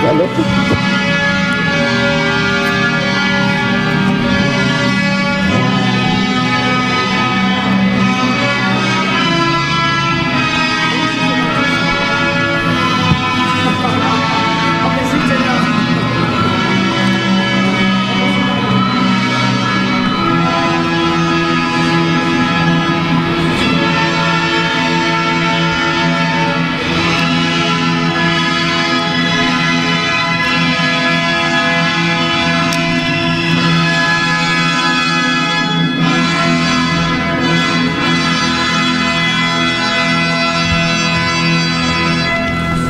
Voilà.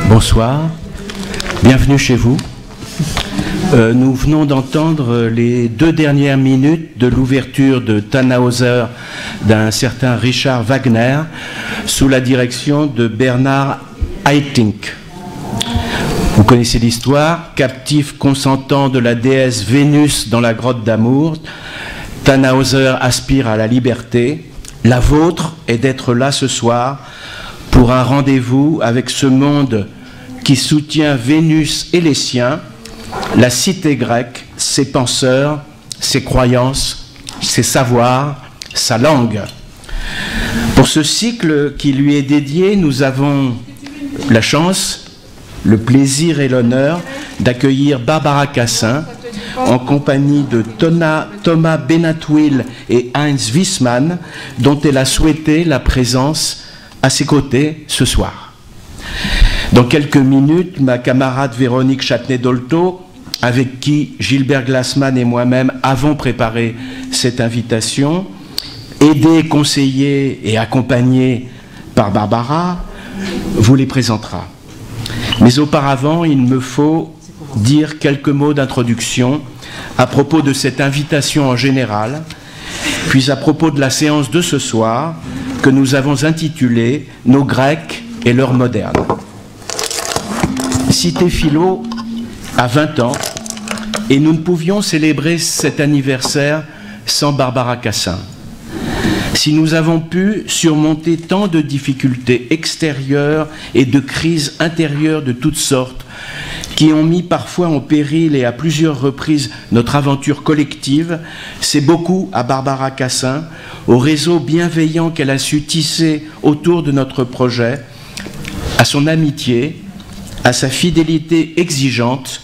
Bonsoir, bienvenue chez vous. Nous venons d'entendre les 2 dernières minutes de l'ouverture de Tannhäuser d'un certain Richard Wagner sous la direction de Bernard Haitink. Vous connaissez l'histoire, captif consentant de la déesse Vénus dans la grotte d'amour, Tannhäuser aspire à la liberté. La vôtre est d'être là ce soir pour un rendez-vous avec ce monde qui soutient Vénus et les siens, la cité grecque, ses penseurs, ses croyances, ses savoirs, sa langue. Pour ce cycle qui lui est dédié, nous avons la chance, le plaisir et l'honneur d'accueillir Barbara Cassin en compagnie de Thomas Benatouil et Heinz Wiesmann, dont elle a souhaité la présence à ses côtés ce soir. Dans quelques minutes, ma camarade Véronique Châtenay-Dolto, avec qui Gilbert Glassman et moi-même avons préparé cette invitation, aidée, conseillée et accompagnée par Barbara, vous les présentera. Mais auparavant, il me faut dire quelques mots d'introduction à propos de cette invitation en général, puis à propos de la séance de ce soir que nous avons intitulée « Nos Grecs et leurs modernes ». Cité Philo a 20 ans et nous ne pouvions célébrer cet anniversaire sans Barbara Cassin. Si nous avons pu surmonter tant de difficultés extérieures et de crises intérieures de toutes sortes qui ont mis parfois en péril et à plusieurs reprises notre aventure collective, c'est beaucoup à Barbara Cassin, au réseau bienveillant qu'elle a su tisser autour de notre projet, à son amitié, à sa fidélité exigeante,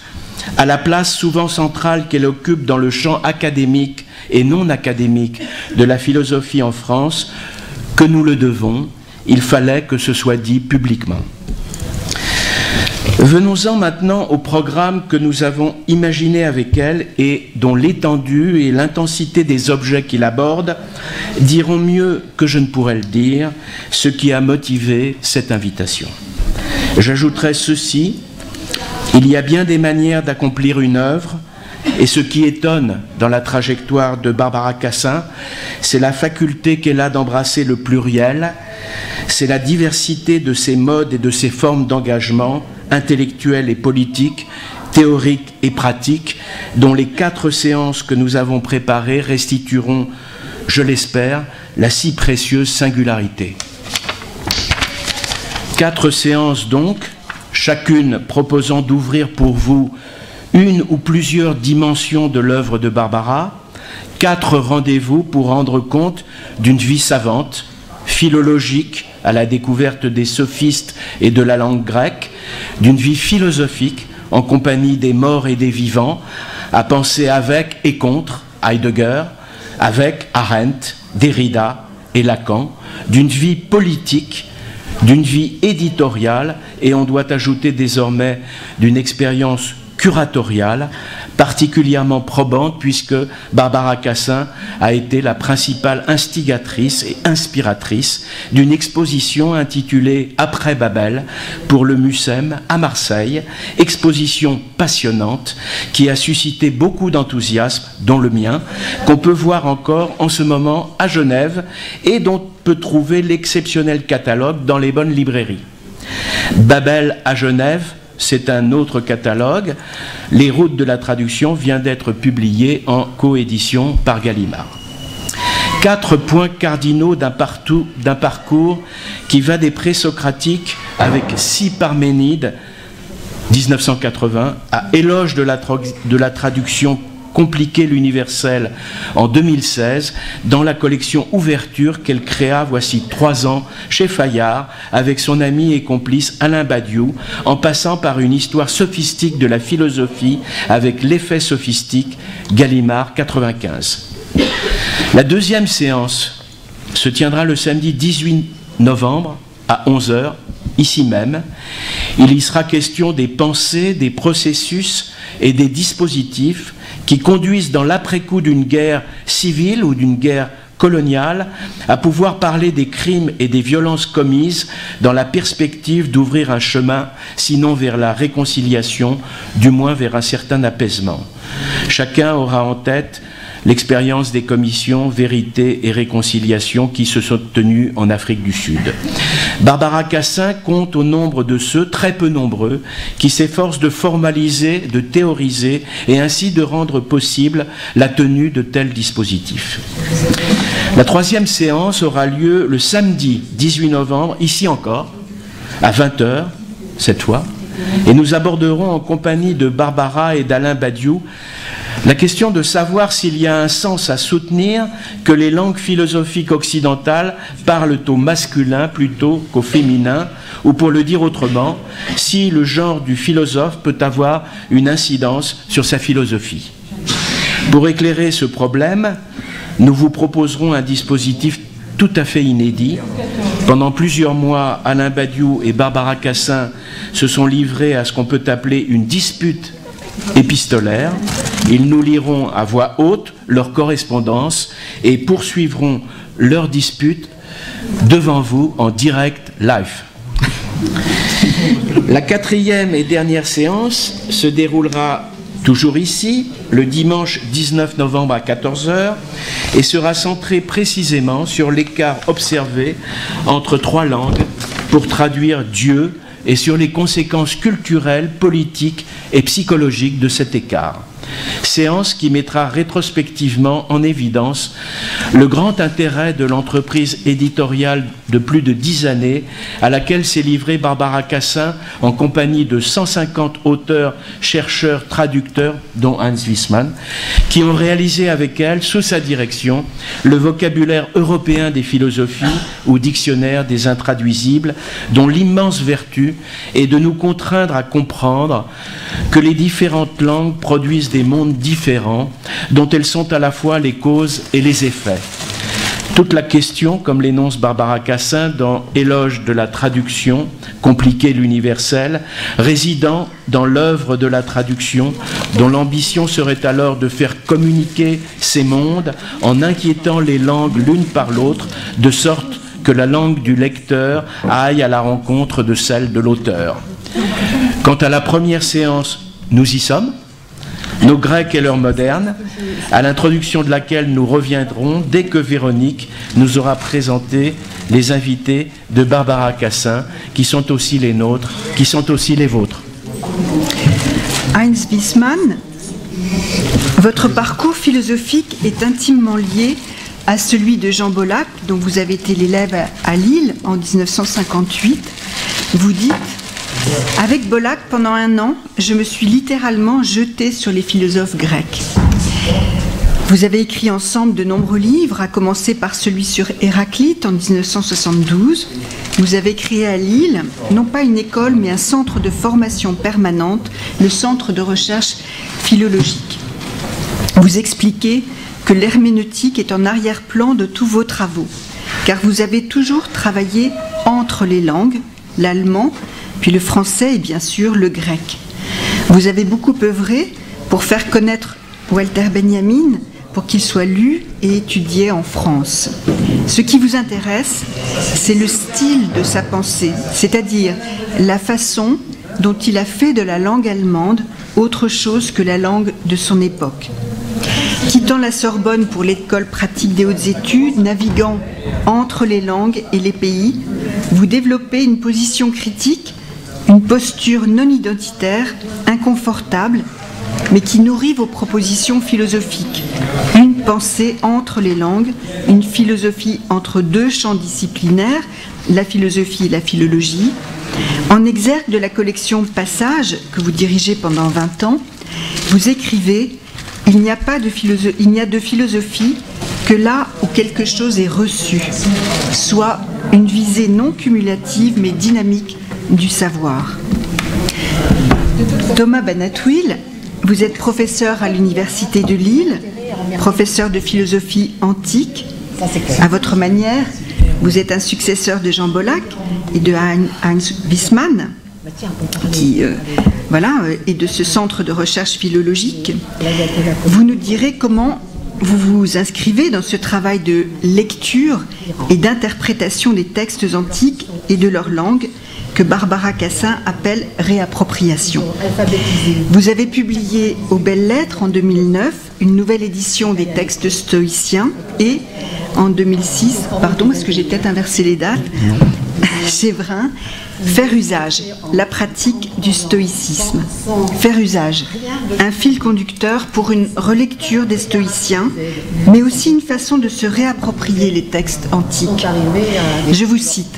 à la place souvent centrale qu'elle occupe dans le champ académique et non académique de la philosophie en France, que nous le devons, il fallait que ce soit dit publiquement. Venons-en maintenant au programme que nous avons imaginé avec elle et dont l'étendue et l'intensité des objets qu'il aborde diront mieux que je ne pourrais le dire ce qui a motivé cette invitation. J'ajouterai ceci, il y a bien des manières d'accomplir une œuvre, et ce qui étonne dans la trajectoire de Barbara Cassin, c'est la faculté qu'elle a d'embrasser le pluriel, c'est la diversité de ses modes et de ses formes d'engagement, intellectuelles et politiques, théoriques et pratiques, dont les 4 séances que nous avons préparées restitueront, je l'espère, la si précieuse singularité. 4 séances donc, chacune proposant d'ouvrir pour vous une ou plusieurs dimensions de l'œuvre de Barbara, 4 rendez-vous pour rendre compte d'une vie savante, philologique à la découverte des sophistes et de la langue grecque, d'une vie philosophique en compagnie des morts et des vivants, à penser avec et contre Heidegger, avec Arendt, Derrida et Lacan, d'une vie politique, d'une vie éditoriale et on doit ajouter désormais d'une expérience curatoriale particulièrement probante puisque Barbara Cassin a été la principale instigatrice et inspiratrice d'une exposition intitulée Après Babel pour le Mucem à Marseille, exposition passionnante qui a suscité beaucoup d'enthousiasme, dont le mien, qu'on peut voir encore en ce moment à Genève et dont on peut trouver l'exceptionnel catalogue dans les bonnes librairies. Babel à Genève, c'est un autre catalogue. Les routes de la traduction vient d'être publié en coédition par Gallimard. 4 points cardinaux d'un parcours qui va des présocratiques avec 6 Parménides 1980, à Éloge de la traduction compliquée l'universel en 2016, dans la collection Ouverture qu'elle créa voici 3 ans chez Fayard avec son ami et complice Alain Badiou, en passant par une histoire sophistique de la philosophie avec l'effet sophistique Gallimard 95. La deuxième séance se tiendra le samedi 18 novembre à 11h, ici même. Il y sera question des pensées, des processus et des dispositifs qui conduisent dans l'après-coup d'une guerre civile ou d'une guerre coloniale à pouvoir parler des crimes et des violences commises dans la perspective d'ouvrir un chemin, sinon vers la réconciliation, du moins vers un certain apaisement. Chacun aura en tête l'expérience des commissions Vérité et Réconciliation qui se sont tenues en Afrique du Sud. Barbara Cassin compte au nombre de ceux, très peu nombreux, qui s'efforcent de formaliser, de théoriser et ainsi de rendre possible la tenue de tels dispositifs. La troisième séance aura lieu le samedi 18 novembre, ici encore, à 20h, cette fois, et nous aborderons en compagnie de Barbara et d'Alain Badiou la question de savoir s'il y a un sens à soutenir que les langues philosophiques occidentales parlent au masculin plutôt qu'au féminin, ou pour le dire autrement, si le genre du philosophe peut avoir une incidence sur sa philosophie. Pour éclairer ce problème, nous vous proposerons un dispositif tout à fait inédit. Pendant plusieurs mois, Alain Badiou et Barbara Cassin se sont livrés à ce qu'on peut appeler une dispute épistolaire. Ils nous liront à voix haute leur correspondance et poursuivront leur dispute devant vous en direct live. La quatrième et dernière séance se déroulera toujours ici, le dimanche 19 novembre à 14h, et sera centrée précisément sur l'écart observé entre 3 langues pour traduire Dieu et sur les conséquences culturelles, politiques et psychologiques de cet écart. Séance qui mettra rétrospectivement en évidence le grand intérêt de l'entreprise éditoriale de plus de 10 années à laquelle s'est livrée Barbara Cassin en compagnie de 150 auteurs, chercheurs, traducteurs, dont Hans Wissmann, qui ont réalisé avec elle, sous sa direction, le vocabulaire européen des philosophies ou dictionnaire des intraduisibles, dont l'immense vertu est de nous contraindre à comprendre que les différentes langues produisent des mondes différents dont elles sont à la fois les causes et les effets. Toute la question, comme l'énonce Barbara Cassin dans Éloge de la traduction, compliquée l'universel, résidant dans l'œuvre de la traduction, dont l'ambition serait alors de faire communiquer ces mondes en inquiétant les langues l'une par l'autre, de sorte que la langue du lecteur aille à la rencontre de celle de l'auteur. Quant à la première séance, nous y sommes, nos Grecs et leurs modernes, à l'introduction de laquelle nous reviendrons dès que Véronique nous aura présenté les invités de Barbara Cassin, qui sont aussi les nôtres, qui sont aussi les vôtres. Heinz Wissmann, votre parcours philosophique est intimement lié à celui de Jean Bollack, dont vous avez été l'élève à Lille en 1958. Vous dites: avec Bollack, pendant 1 an, je me suis littéralement jeté sur les philosophes grecs. Vous avez écrit ensemble de nombreux livres, à commencer par celui sur Héraclite en 1972. Vous avez créé à Lille, non pas une école, mais un centre de formation permanente, le Centre de recherche philologique. Vous expliquez que l'herméneutique est en arrière-plan de tous vos travaux, car vous avez toujours travaillé entre les langues, l'allemand, puis le français et bien sûr le grec. Vous avez beaucoup œuvré pour faire connaître Walter Benjamin, pour qu'il soit lu et étudié en France. Ce qui vous intéresse, c'est le style de sa pensée, c'est-à-dire la façon dont il a fait de la langue allemande autre chose que la langue de son époque. Quittant la Sorbonne pour l'école pratique des hautes études, naviguant entre les langues et les pays, vous développez une position critique, une posture non identitaire, inconfortable, mais qui nourrit vos propositions philosophiques. Une pensée entre les langues, une philosophie entre 2 champs disciplinaires, la philosophie et la philologie, En exergue de la collection Passages, que vous dirigez pendant 20 ans, vous écrivez « Il n'y a de philosophie que là où quelque chose est reçu, soit une visée non cumulative mais dynamique du savoir. » Thomas Banatouil, vous êtes professeur à l'Université de Lille, professeur de philosophie antique. À votre manière, vous êtes un successeur de Jean Bollack et de Heinz Wiesmann, et de ce centre de recherche philologique. Vous nous direz comment vous vous inscrivez dans ce travail de lecture et d'interprétation des textes antiques et de leur langue, que Barbara Cassin appelle réappropriation. Vous avez publié aux Belles Lettres en 2009 une nouvelle édition des textes stoïciens et en 2006, pardon, est-ce que j'ai peut-être inversé les dates, Séverin, Faire usage, la pratique du stoïcisme. Faire usage, un fil conducteur pour une relecture des stoïciens, mais aussi une façon de se réapproprier les textes antiques. Je vous cite.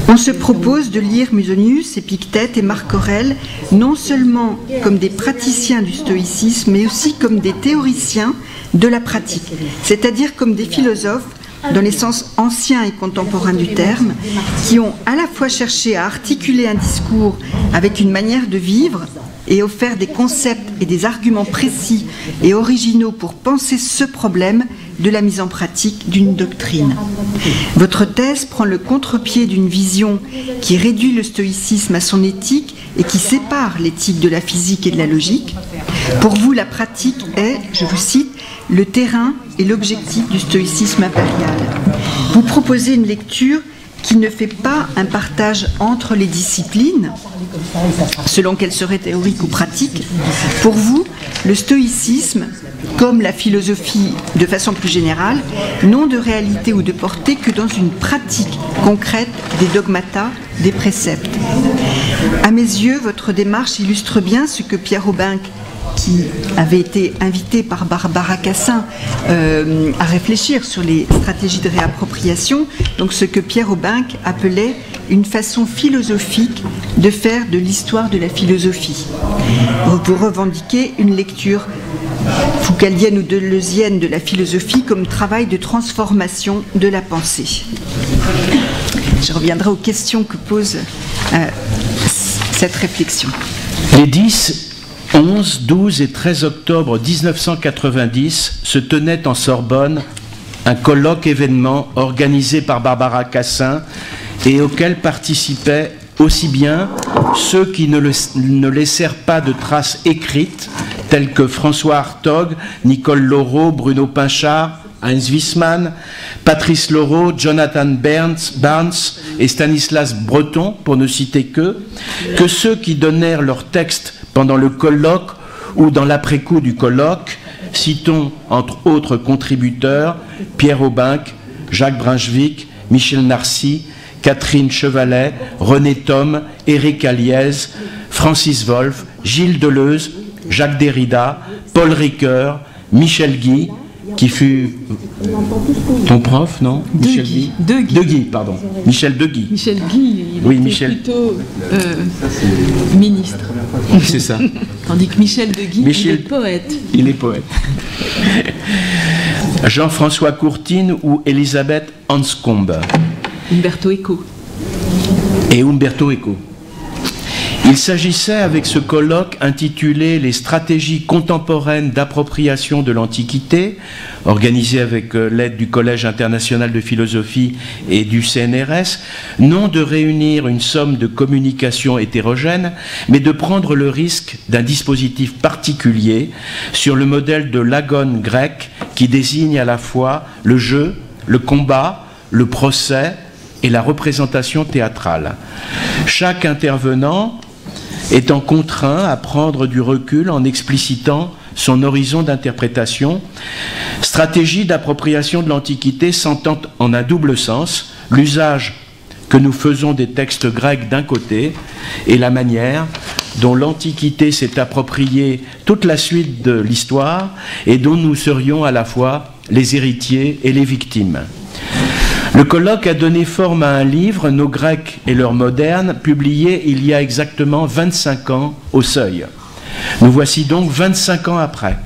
On se propose de lire Musonius, Épictète et Marc Aurèle non seulement comme des praticiens du stoïcisme, mais aussi comme des théoriciens de la pratique, c'est-à-dire comme des philosophes dans les sens anciens et contemporains du terme, qui ont à la fois cherché à articuler un discours avec une manière de vivre et offert des concepts et des arguments précis et originaux pour penser ce problème de la mise en pratique d'une doctrine. Votre thèse prend le contre-pied d'une vision qui réduit le stoïcisme à son éthique et qui sépare l'éthique de la physique et de la logique. Pour vous, la pratique est, je vous cite, le terrain et l'objectif du stoïcisme impérial. Vous proposez une lecture qui ne fait pas un partage entre les disciplines, selon qu'elles seraient théoriques ou pratiques. Pour vous, le stoïcisme, comme la philosophie de façon plus générale, n'ont de réalité ou de portée que dans une pratique concrète des dogmata, des préceptes. À mes yeux, votre démarche illustre bien ce que Pierre Aubin, qui avait été invité par Barbara Cassin à réfléchir sur les stratégies de réappropriation, donc ce que Pierre Aubin appelait une façon philosophique de faire de l'histoire de la philosophie. Vous revendiquez une lecture foucaldienne ou deleuzienne de la philosophie comme travail de transformation de la pensée. Je reviendrai aux questions que pose cette réflexion. Les 10, 11, 12 et 13 octobre 1990 se tenait en Sorbonne un colloque-événement organisé par Barbara Cassin et auquel participaient aussi bien ceux qui ne laissèrent pas de traces écrites, tels que François Hartog, Nicole Laureau, Bruno Pinchard, Heinz Wiesmann, Patrice Laureau, Jonathan Barnes et Stanislas Breton, pour ne citer que ceux qui donnèrent leurs textes pendant le colloque ou dans l'après-coup du colloque. Citons entre autres contributeurs Pierre Aubin, Jacques Brunswick, Michel Narcy, Catherine Chevalet, René Thom, Éric Aliès, Francis Wolff, Gilles Deleuze, Jacques Derrida, Paul Ricoeur, Michel Guy, qui fut ton prof, non? Michel Guy. De Guy, pardon. Michel De Guy. Michel Guy, il était plutôt ministre. C'est ça. Tandis que Michel De Guy, il est poète. Il est poète. Jean-François Courtine ou Elisabeth Anscombe. Umberto Eco. Et Umberto Eco. Il s'agissait avec ce colloque intitulé « Les stratégies contemporaines d'appropriation de l'Antiquité », organisé avec l'aide du Collège international de philosophie et du CNRS, non de réunir une somme de communications hétérogènes, mais de prendre le risque d'un dispositif particulier sur le modèle de l'agone grec qui désigne à la fois le jeu, le combat, le procès et la représentation théâtrale. Chaque intervenant étant contraint à prendre du recul en explicitant son horizon d'interprétation, stratégie d'appropriation de l'Antiquité s'entend en un double sens, l'usage que nous faisons des textes grecs d'un côté et la manière dont l'Antiquité s'est appropriée toute la suite de l'histoire et dont nous serions à la fois les héritiers et les victimes. Le colloque a donné forme à un livre, Nos Grecs et leurs modernes, publié il y a exactement 25 ans au Seuil. Nous voici donc 25 ans après.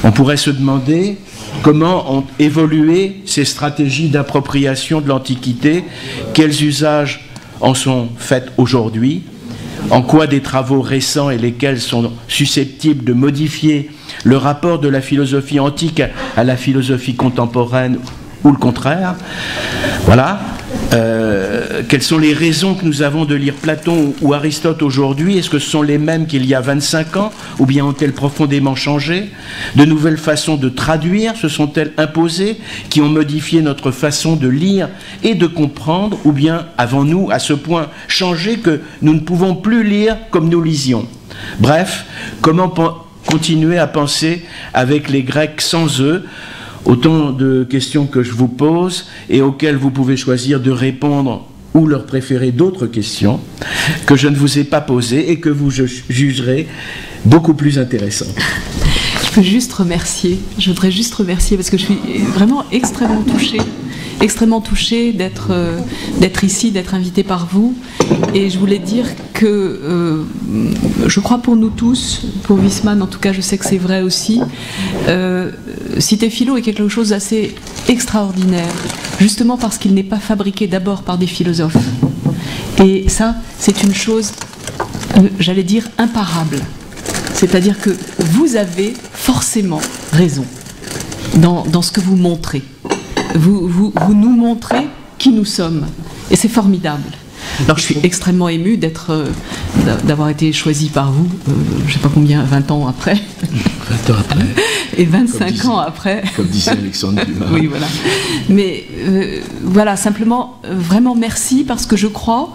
On pourrait se demander comment ont évolué ces stratégies d'appropriation de l'Antiquité, quels usages en sont faits aujourd'hui, en quoi des travaux récents et lesquels sont susceptibles de modifier le rapport de la philosophie antique à la philosophie contemporaine ou le contraire. Voilà. Quelles sont les raisons que nous avons de lire Platon ou Aristote aujourd'hui? Est-ce que ce sont les mêmes qu'il y a 25 ans, ou bien ont-elles profondément changé? De nouvelles façons de traduire se sont-elles imposées, qui ont modifié notre façon de lire et de comprendre, ou bien avons-nous à ce point changé que nous ne pouvons plus lire comme nous lisions? Bref, comment continuer à penser avec les Grecs sans eux? Autant de questions que je vous pose et auxquelles vous pouvez choisir de répondre ou leur préférer d'autres questions que je ne vous ai pas posées et que vous jugerez beaucoup plus intéressantes. Je voudrais juste remercier parce que je suis vraiment extrêmement touchée d'être ici, d'être invitée par vous. Et je voulais dire que je crois pour nous tous, pour Wiesmann en tout cas, je sais que c'est vrai aussi, citer philo est quelque chose d'assez extraordinaire, justement parce qu'il n'est pas fabriqué d'abord par des philosophes. Et ça, c'est une chose, j'allais dire, imparable. C'est-à-dire que vous avez forcément raison dans ce que vous montrez. Vous nous montrez qui nous sommes. Et c'est formidable. Alors je suis extrêmement émue d'avoir été choisie par vous, je ne sais pas combien, 20 ans après. 20 ans après. Et 25 ans après. Comme disait Alexandre Dumas. Oui, voilà. Mais voilà, simplement, vraiment merci, parce que je crois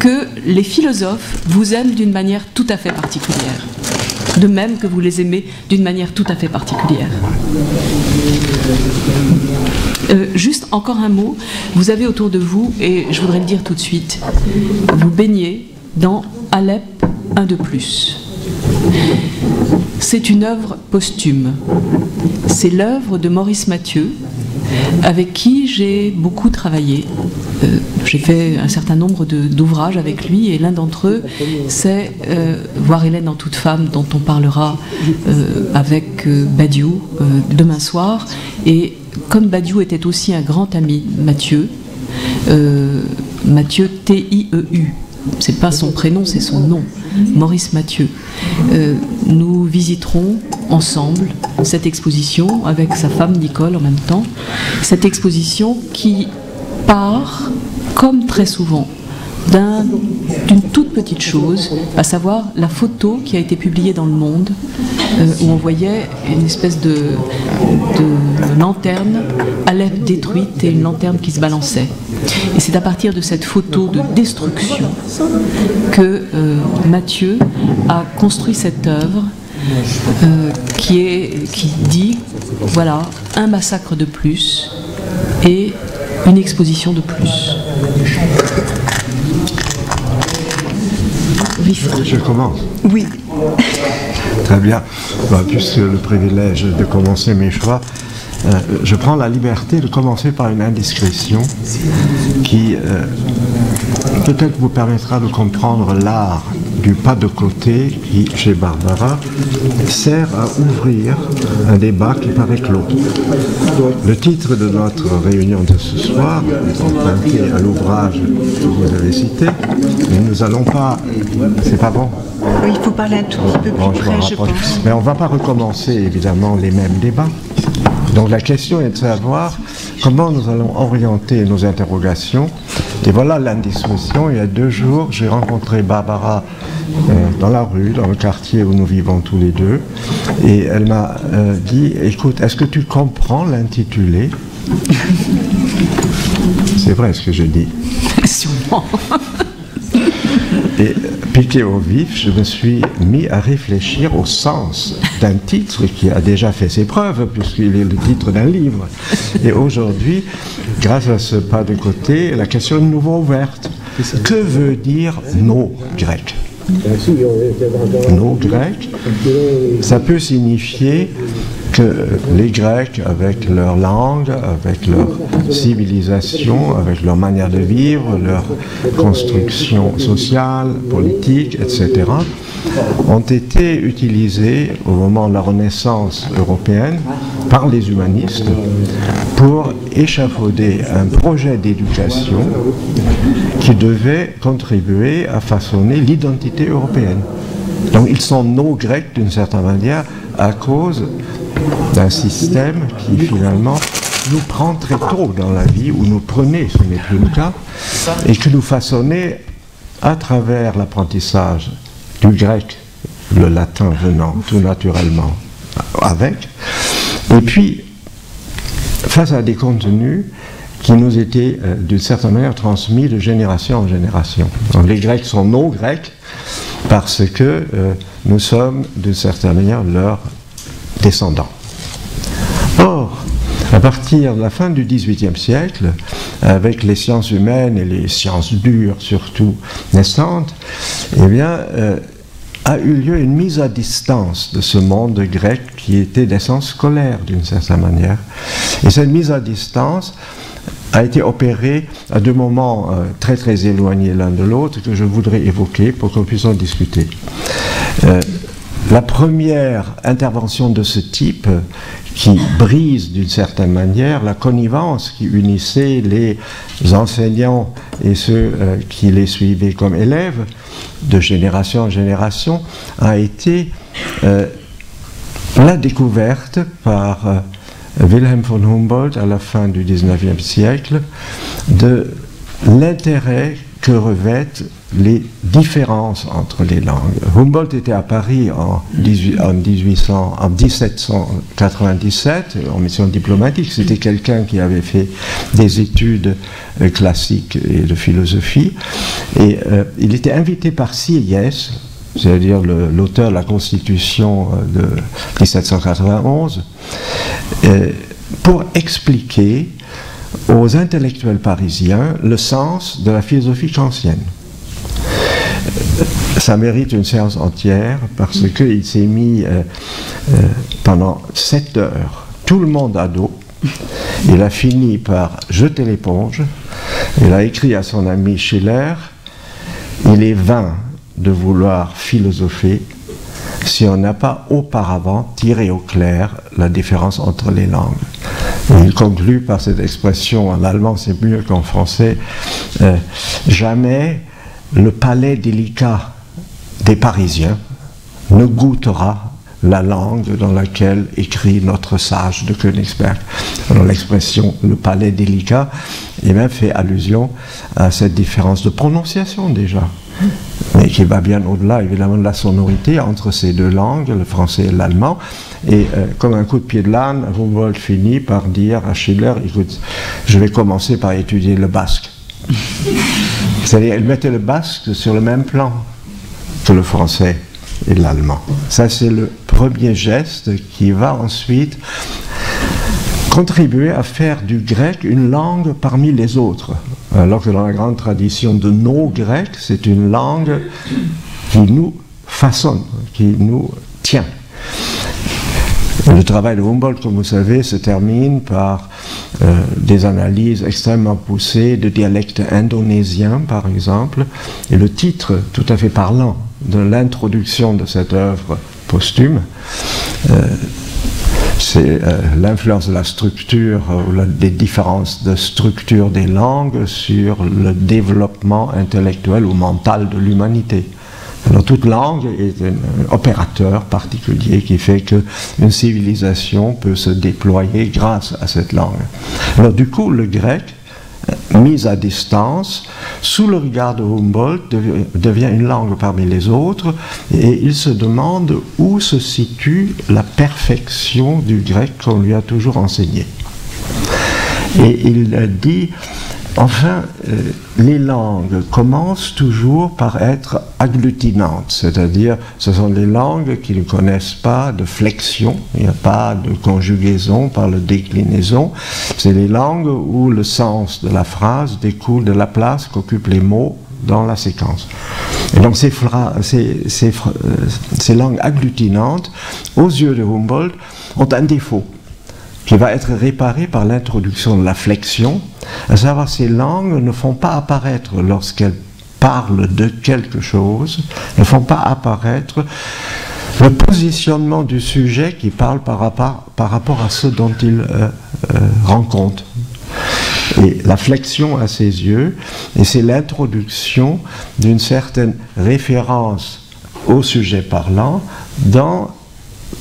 que les philosophes vous aiment d'une manière tout à fait particulière. De même que vous les aimez d'une manière tout à fait particulière. Juste encore un mot, vous avez autour de vous, et je voudrais le dire tout de suite, vous baignez dans Alep, un de plus. C'est une œuvre posthume. C'est l'œuvre de Maurice Mathieu, avec qui j'ai beaucoup travaillé. J'ai fait un certain nombre d'ouvrages avec lui, et l'un d'entre eux, c'est Voir Hélène en toute femme, dont on parlera avec Badiou demain soir. Et comme Badiou était aussi un grand ami de Mathieu, Mathieu T-I-E-U, c'est pas son prénom, c'est son nom, Maurice Mathieu. Nous visiterons ensemble cette exposition avec sa femme Nicole en même temps. Cette exposition qui part, comme très souvent, d'une toute petite chose, à savoir la photo qui a été publiée dans Le Monde, où on voyait une espèce de lanterne, Alep détruite, et une lanterne qui se balançait. Et c'est à partir de cette photo de destruction que Mathieu a construit cette œuvre qui dit, voilà, un massacre de plus et une exposition de plus. Je commence. Oui. Très bien. Puisque le privilège de commencer mes choix, je prends la liberté de commencer par une indiscrétion qui peut-être vous permettra de comprendre l'art du pas de côté qui, chez Barbara, sert à ouvrir un débat qui paraît clos. Le titre de notre réunion de ce soir est emprunté à l'ouvrage que vous avez cité, mais nous n'allons pas... C'est pas bon? Oui, il faut parler un tout petit peu plus près, je pense. Mais on ne va pas recommencer, évidemment, les mêmes débats. Donc la question est de savoir comment nous allons orienter nos interrogations. Et voilà l'indiscrétion. Il y a 2 jours, j'ai rencontré Barbara dans la rue, dans le quartier où nous vivons tous les deux. Et elle m'a dit, écoute, est-ce que tu comprends l'intitulé? C'est vrai ce que je dis. Sûrement. Et piqué au vif, je me suis mis à réfléchir au sens d'un titre qui a déjà fait ses preuves, puisqu'il est le titre d'un livre. Et aujourd'hui, grâce à ce pas de côté, la question est de nouveau ouverte. Que veut dire nos Grecs? Nos Grecs, ça peut signifier que les Grecs, avec leur langue, avec leur civilisation, avec leur manière de vivre, leur construction sociale, politique, etc., ont été utilisés au moment de la Renaissance européenne par les humanistes pour échafauder un projet d'éducation qui devait contribuer à façonner l'identité européenne. Donc ils sont nos Grecs d'une certaine manière à cause d'un système qui finalement nous prend très tôt dans la vie, ou nous prenait, ce n'est plus le cas, et que nous façonnait à travers l'apprentissage du grec, le latin venant tout naturellement avec, et puis face à des contenus qui nous étaient d'une certaine manière transmis de génération en génération. Donc, les Grecs sont nos Grecs parce que nous sommes d'une certaine manière leurs descendants. Or, à partir de la fin du XVIIIe siècle, avec les sciences humaines et les sciences dures surtout naissantes, eh bien, a eu lieu une mise à distance de ce monde grec qui était d'essence scolaire d'une certaine manière. Et cette mise à distance a été opérée à deux moments très très éloignés l'un de l'autre que je voudrais évoquer pour qu'on puisse en discuter. La première intervention de ce type qui brise d'une certaine manière la connivence qui unissait les enseignants et ceux qui les suivaient comme élèves de génération en génération a été la découverte par Wilhelm von Humboldt à la fin du XIXe siècle de l'intérêt que revêtent les différences entre les langues. Humboldt était à Paris en 1797 en mission diplomatique. C'était quelqu'un qui avait fait des études classiques et de philosophie. Et il était invité par Sieyès, c'est-à-dire l'auteur de la Constitution de 1791, pour expliquer aux intellectuels parisiens le sens de la philosophie kantienne. Ça mérite une séance entière parce qu'il s'est mis pendant 7 heures, tout le monde à dos. Il a fini par jeter l'éponge. Il a écrit à son ami Schiller: il est vain de vouloir philosopher si on n'a pas auparavant tiré au clair la différence entre les langues. Et il conclut par cette expression, en allemand c'est mieux qu'en français, jamais le palais délicat des Parisiens ne goûtera la langue dans laquelle écrit notre sage de Königsberg. Alors l'expression le palais délicat fait allusion à cette différence de prononciation déjà, mais qui va bien au-delà évidemment de la sonorité entre ces deux langues, le français et l'allemand. Et comme un coup de pied de l'âne, Humboldt finit par dire à Schiller: écoute, je vais commencer par étudier le basque. C'est-à-dire, il mettait le basque sur le même plan que le français et l'allemand. Ça, c'est le premier geste qui va ensuite contribuer à faire du grec une langue parmi les autres. Alors que dans la grande tradition de nos Grecs, c'est une langue qui nous façonne, qui nous tient. Le travail de Humboldt, comme vous savez, se termine par des analyses extrêmement poussées de dialectes indonésiens, par exemple, et le titre tout à fait parlant de l'introduction de cette œuvre posthume, c'est l'influence de la structure, des différences de structure des langues sur le développement intellectuel ou mental de l'humanité. Alors toute langue est un opérateur particulier qui fait qu'une civilisation peut se déployer grâce à cette langue. Alors du coup, le grec, mis à distance, sous le regard de Humboldt, devient une langue parmi les autres, et il se demande où se situe la perfection du grec qu'on lui a toujours enseigné. Et il dit: enfin, les langues commencent toujours par être agglutinantes, c'est-à-dire ce sont des langues qui ne connaissent pas de flexion, il n'y a pas de conjugaison par la déclinaison, c'est les langues où le sens de la phrase découle de la place qu'occupent les mots dans la séquence. Et donc ces langues agglutinantes, aux yeux de Humboldt, ont un défaut qui va être réparé par l'introduction de la flexion, à savoir ces langues ne font pas apparaître, lorsqu'elles parlent de quelque chose, ne font pas apparaître le positionnement du sujet qui parle par rapport à ce dont il rend compte. Et la flexion à ses yeux, et c'est l'introduction d'une certaine référence au sujet parlant dans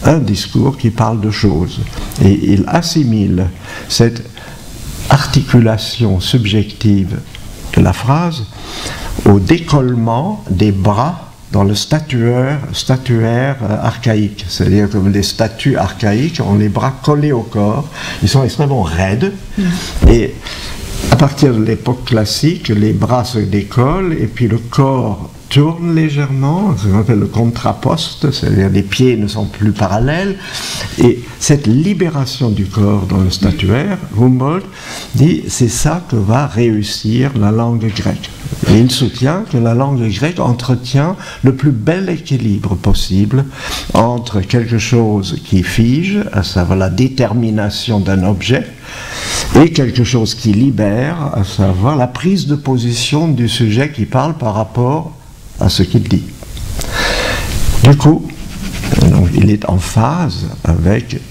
un discours qui parle de choses. Et il assimile cette articulation subjective de la phrase au décollement des bras dans le statuaire archaïque. C'est-à-dire comme les statues archaïques ont les bras collés au corps, ils sont extrêmement raides, et à partir de l'époque classique, les bras se décollent et puis le corps tourne légèrement, ce qu'on appelle le contraposte, c'est-à-dire les pieds ne sont plus parallèles, et cette libération du corps dans le statuaire, Humboldt dit c'est ça que va réussir la langue grecque. Et il soutient que la langue grecque entretient le plus bel équilibre possible entre quelque chose qui fige, à savoir la détermination d'un objet, et quelque chose qui libère, à savoir la prise de position du sujet qui parle par rapport à ce qu'il dit. Du coup, donc, il est en phase avec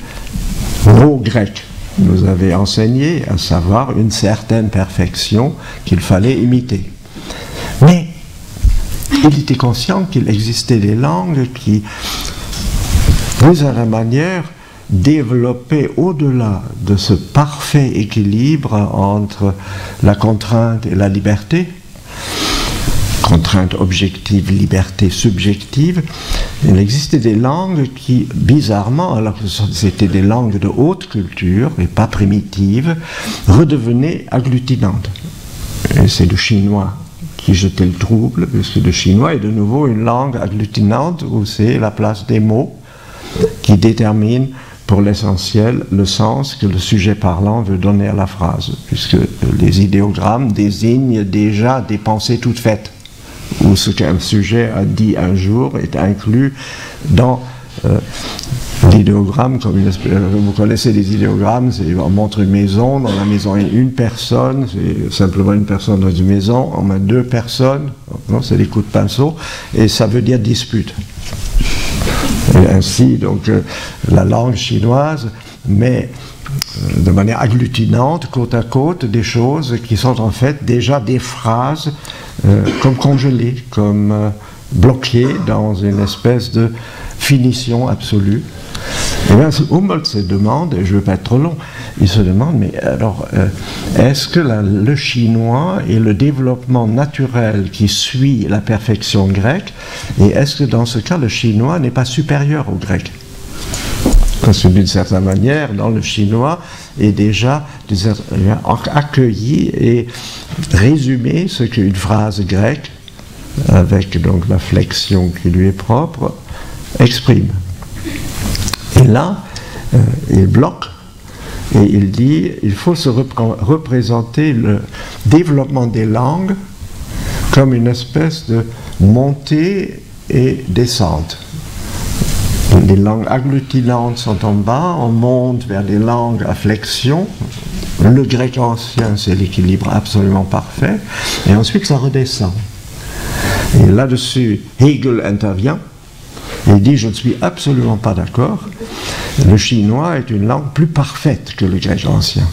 nos Grecs nous avaient enseigné, à savoir une certaine perfection qu'il fallait imiter. Mais il était conscient qu'il existait des langues qui, d'une certaine manière, développaient au-delà de ce parfait équilibre entre la contrainte et la liberté, contrainte objective, liberté subjective. Il existait des langues qui, bizarrement, alors que c'était des langues de haute culture et pas primitives, redevenaient agglutinantes. Et c'est le chinois qui jetait le trouble, puisque le chinois est de nouveau une langue agglutinante où c'est la place des mots qui détermine pour l'essentiel le sens que le sujet parlant veut donner à la phrase, puisque les idéogrammes désignent déjà des pensées toutes faites, où ce qu'un sujet a dit un jour est inclus dans l'idéogramme. Comme vous connaissez les idéogrammes, on montre une maison, dans la maison il y a une personne, c'est simplement une personne dans une maison, on met deux personnes, non, c'est des coups de pinceau, et ça veut dire dispute. Et ainsi, donc, la langue chinoise met de manière agglutinante, côte à côte, des choses qui sont en fait déjà des phrases comme congelées, comme bloquées dans une espèce de finition absolue. Et bien, Humboldt se demande, et je ne veux pas être trop long, il se demande, mais alors, est-ce que le chinois est le développement naturel qui suit la perfection grecque, et est-ce que dans ce cas, le chinois n'est pas supérieur au grec? Parce que d'une certaine manière, dans le chinois, est déjà accueilli et résumé ce qu'une phrase grecque, avec donc la flexion qui lui est propre, exprime. Et là, il bloque et il dit il faut se représenter le développement des langues comme une espèce de montée et descente. Les langues agglutinantes sont en bas, on monte vers des langues à flexion. Le grec ancien, c'est l'équilibre absolument parfait, et ensuite ça redescend. Et là-dessus, Hegel intervient. Il dit, je ne suis absolument pas d'accord. Le chinois est une langue plus parfaite que le grec ancien.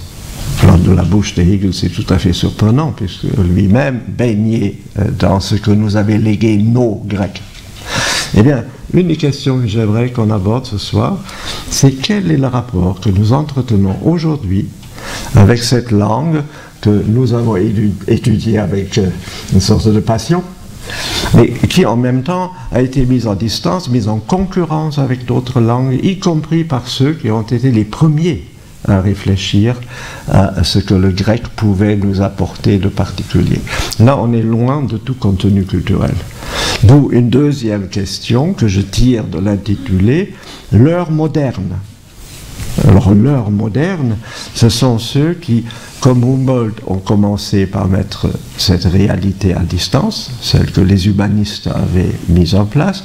Alors, de la bouche de Hegel, c'est tout à fait surprenant, puisque lui-même baignait dans ce que nous avaient légué nos Grecs. Eh bien, une des questions que j'aimerais qu'on aborde ce soir, c'est quel est le rapport que nous entretenons aujourd'hui avec cette langue que nous avons étudiée avec une sorte de passion, mais qui en même temps a été mise en distance, mise en concurrence avec d'autres langues, y compris par ceux qui ont été les premiers à réfléchir à ce que le grec pouvait nous apporter de particulier. Là, on est loin de tout contenu culturel. D'où une deuxième question que je tire de l'intitulé « L'heure moderne ». Alors, l'heure moderne, ce sont ceux qui comme Humboldt, ont commencé par mettre cette réalité à distance, celle que les humanistes avaient mise en place.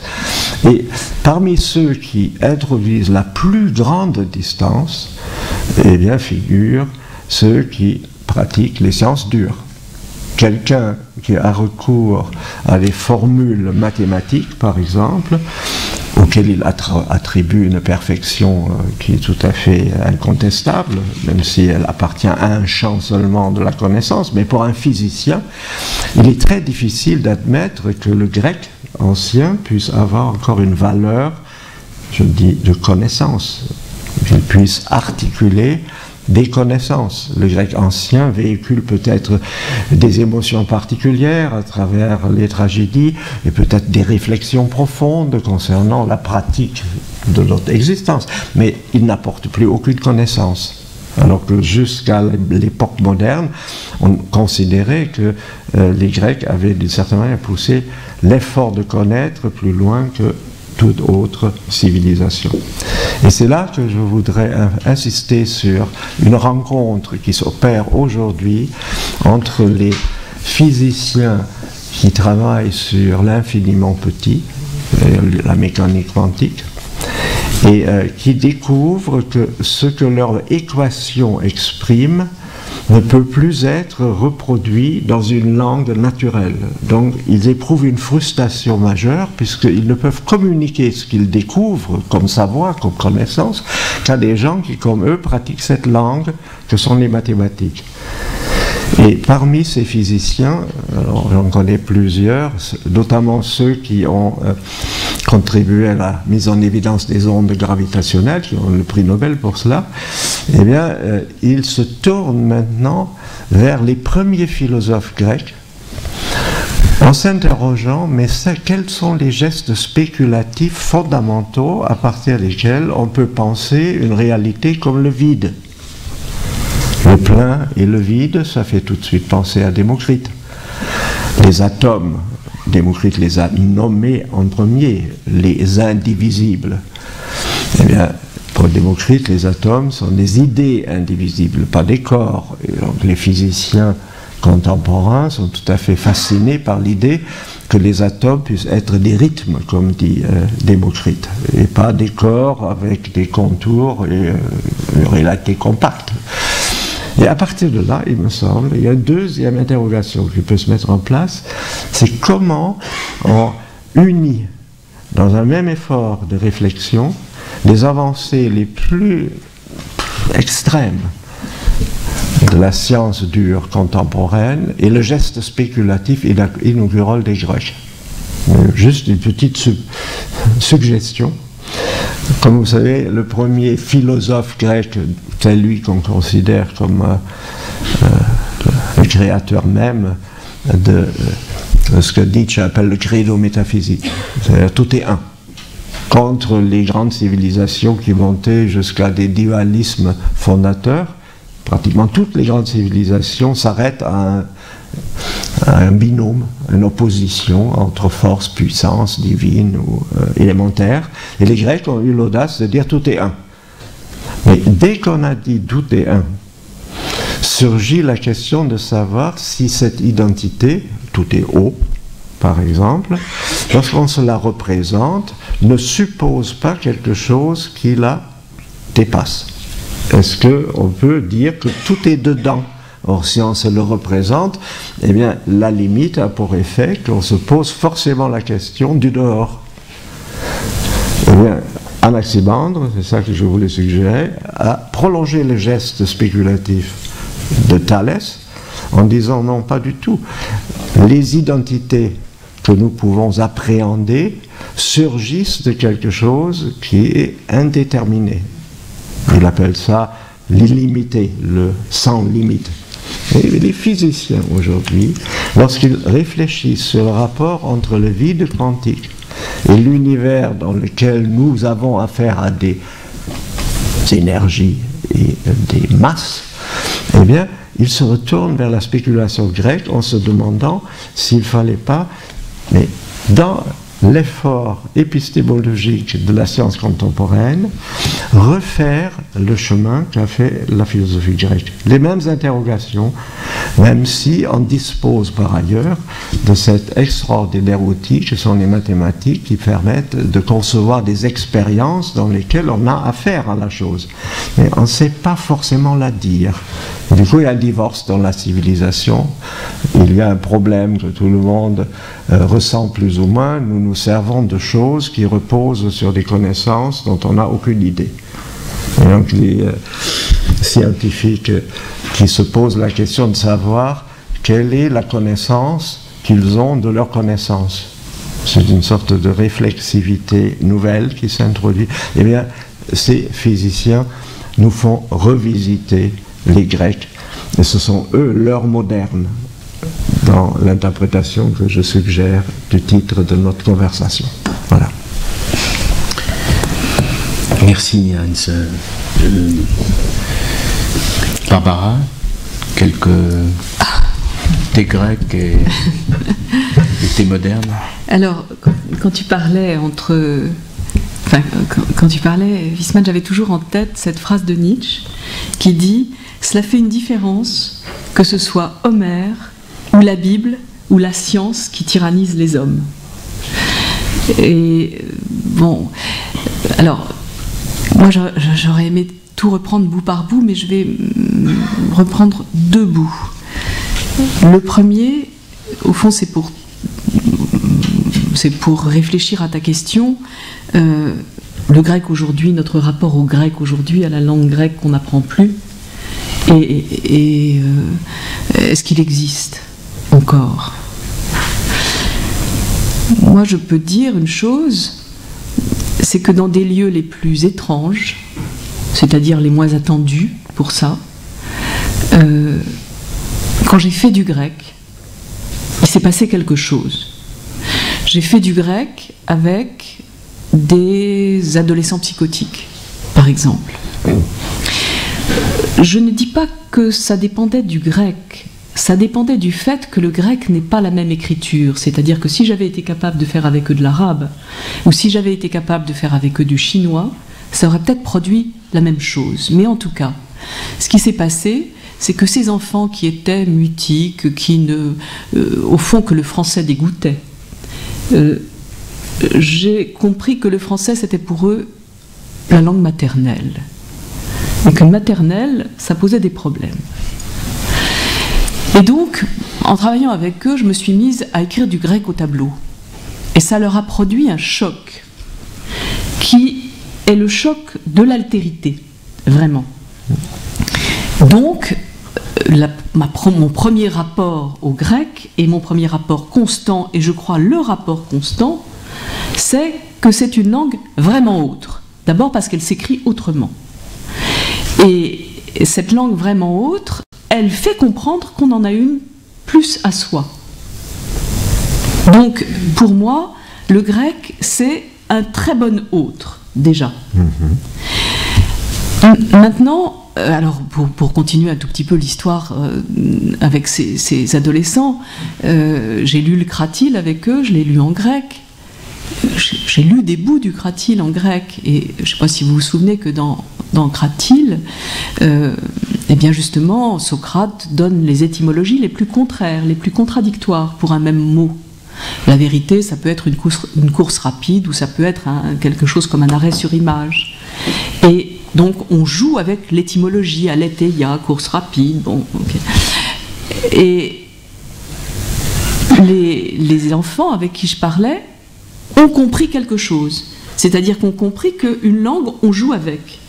Et parmi ceux qui introduisent la plus grande distance, eh bien, figurent ceux qui pratiquent les sciences dures. Quelqu'un qui a recours à des formules mathématiques, par exemple, auxquelles il attribue une perfection qui est tout à fait incontestable, même si elle appartient à un champ seulement de la connaissance, mais pour un physicien, il est très difficile d'admettre que le grec ancien puisse avoir encore une valeur, je dis, de connaissance, qu'il puisse articuler des connaissances. Le grec ancien véhicule peut-être des émotions particulières à travers les tragédies et peut-être des réflexions profondes concernant la pratique de notre existence, mais il n'apporte plus aucune connaissance. Alors que jusqu'à l'époque moderne, on considérait que les Grecs avaient d'une certaine manière poussé l'effort de connaître plus loin que toute autre civilisation. Et c'est là que je voudrais insister sur une rencontre qui s'opère aujourd'hui entre les physiciens qui travaillent sur l'infiniment petit, la mécanique quantique, et qui découvrent que ce que leur équation exprime ne peut plus être reproduit dans une langue naturelle. Donc ils éprouvent une frustration majeure puisqu'ils ne peuvent communiquer ce qu'ils découvrent comme savoir, comme connaissance, qu'à des gens qui, comme eux, pratiquent cette langue que sont les mathématiques. Et parmi ces physiciens, alors j'en connais plusieurs, notamment ceux qui ont contribué à la mise en évidence des ondes gravitationnelles, qui ont le prix Nobel pour cela, eh bien, ils se tournent maintenant vers les premiers philosophes grecs en s'interrogeant, mais quels sont les gestes spéculatifs fondamentaux à partir desquels on peut penser une réalité comme le vide. Le plein et le vide, ça fait tout de suite penser à Démocrite. Les atomes, Démocrite les a nommés en premier, les indivisibles. Eh bien, pour Démocrite, les atomes sont des idées indivisibles, pas des corps. Et donc, les physiciens contemporains sont tout à fait fascinés par l'idée que les atomes puissent être des rythmes, comme dit Démocrite, et pas des corps avec des contours et une réalité compacte. Et à partir de là, il me semble, il y a une deuxième interrogation qui peut se mettre en place, c'est comment on unit dans un même effort de réflexion les avancées les plus extrêmes de la science dure contemporaine et le geste spéculatif inaugural des Grecs. Juste une petite suggestion. Comme vous savez, le premier philosophe grec, c'est lui qu'on considère comme le créateur même de ce que Nietzsche appelle le credo métaphysique. C'est-à-dire tout est un. Contre les grandes civilisations qui montaient jusqu'à des dualismes fondateurs, pratiquement toutes les grandes civilisations s'arrêtent à un binôme, une opposition entre force, puissance divine ou élémentaire. Et les Grecs ont eu l'audace de dire tout est un. Mais dès qu'on a dit tout est un, surgit la question de savoir si cette identité, tout est haut, par exemple, lorsqu'on se la représente, ne suppose pas quelque chose qui la dépasse. Est-ce qu'on peut dire que tout est dedans? Or, si on se le représente, eh bien, la limite a pour effet qu'on se pose forcément la question du dehors. Eh bien, Anaximandre, c'est ça que je voulais suggérer, a prolongé le geste spéculatif de Thalès en disant non, pas du tout. Les identités que nous pouvons appréhender surgissent de quelque chose qui est indéterminé. Il appelle ça l'illimité, le sans limite. Et les physiciens aujourd'hui, lorsqu'ils réfléchissent sur le rapport entre le vide quantique et l'univers dans lequel nous avons affaire à des énergies et des masses, eh bien, ils se retournent vers la spéculation grecque en se demandant s'il ne fallait pas, mais dans l'effort épistémologique de la science contemporaine, refaire le chemin qu'a fait la philosophie grecque. Les mêmes interrogations, même si on dispose par ailleurs de cet extraordinaire outil que sont les mathématiques qui permettent de concevoir des expériences dans lesquelles on a affaire à la chose. Mais on ne sait pas forcément la dire. Du coup, il y a un divorce dans la civilisation, il y a un problème que tout le monde ressent plus ou moins, nous nous servons de choses qui reposent sur des connaissances dont on n'a aucune idée. Et donc les scientifiques qui se posent la question de savoir quelle est la connaissance qu'ils ont de leur connaissance. C'est une sorte de réflexivité nouvelle qui s'introduit. Eh bien, ces physiciens nous font revisiter les Grecs, et ce sont eux leurs modernes dans l'interprétation que je suggère du titre de notre conversation. Voilà. Merci Hans. Barbara, quelques thé grecs et thé modernes. Alors, quand tu parlais quand tu parlais, Wiesmann, j'avais toujours en tête cette phrase de Nietzsche qui dit « Cela fait une différence que ce soit Homère ou la Bible ou la science qui tyrannise les hommes. » Et bon, alors, moi j'aurais aimé tout reprendre bout par bout, mais je vais reprendre deux bouts. Le premier, au fond, c'est pour réfléchir à ta question. Le grec aujourd'hui, notre rapport au grec aujourd'hui, à la langue grecque qu'on n'apprend plus, et est-ce qu'il existe encore? Moi, je peux dire une chose, c'est que dans des lieux les plus étranges, c'est-à-dire les moins attendus pour ça, quand j'ai fait du grec, il s'est passé quelque chose. J'ai fait du grec avec des adolescents psychotiques, par exemple. Je ne dis pas que ça dépendait du grec, ça dépendait du fait que le grec n'est pas la même écriture, c'est-à-dire que si j'avais été capable de faire avec eux de l'arabe, ou si j'avais été capable de faire avec eux du chinois, ça aurait peut-être produit la même chose. Mais en tout cas, ce qui s'est passé, c'est que ces enfants qui étaient mutiques, au fond que le français dégoûtait, j'ai compris que le français c'était pour eux la langue maternelle, et que maternelle ça posait des problèmes. Et donc, en travaillant avec eux, je me suis mise à écrire du grec au tableau, et ça leur a produit un choc qui est le choc de l'altérité, vraiment. Donc, mon premier rapport au grec, et mon premier rapport constant, et je crois le rapport constant, c'est que c'est une langue vraiment autre. D'abord parce qu'elle s'écrit autrement. Et cette langue vraiment autre, elle fait comprendre qu'on en a une plus à soi. Donc, pour moi, le grec, c'est un très bon autre, déjà. Maintenant, alors pour continuer un tout petit peu l'histoire avec ces adolescents, j'ai lu le Cratyle avec eux, je l'ai lu en grec. J'ai lu des bouts du Cratyle en grec, et je ne sais pas si vous vous souvenez que dans Cratyle, eh bien justement, Socrate donne les étymologies les plus contraires, les plus contradictoires pour un même mot. La vérité, ça peut être une course rapide, ou ça peut être quelque chose comme un arrêt sur image. Et donc on joue avec l'étymologie, aletheia, course rapide, bon, okay. Et les enfants avec qui je parlais ont compris quelque chose. C'est-à-dire qu'ont compris qu'une langue, on joue avec.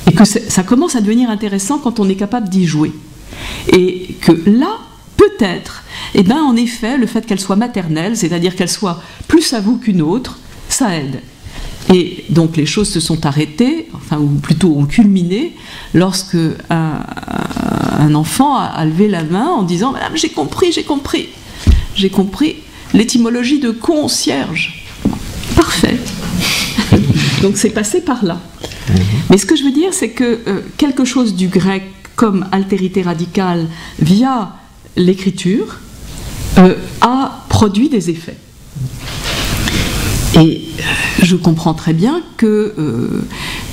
Et que ça commence à devenir intéressant quand on est capable d'y jouer. Et que là, peut-être, eh ben, en effet, le fait qu'elle soit maternelle, c'est-à-dire qu'elle soit plus à vous qu'une autre, ça aide. Et donc les choses se sont arrêtées, enfin, ou plutôt ont culminé, lorsque un enfant a levé la main en disant « Madame, j'ai compris l'étymologie de concierge. » Parfait. Donc c'est passé par là. Mais ce que je veux dire, c'est que quelque chose du grec comme altérité radicale via l'écriture a produit des effets. Et je comprends très bien que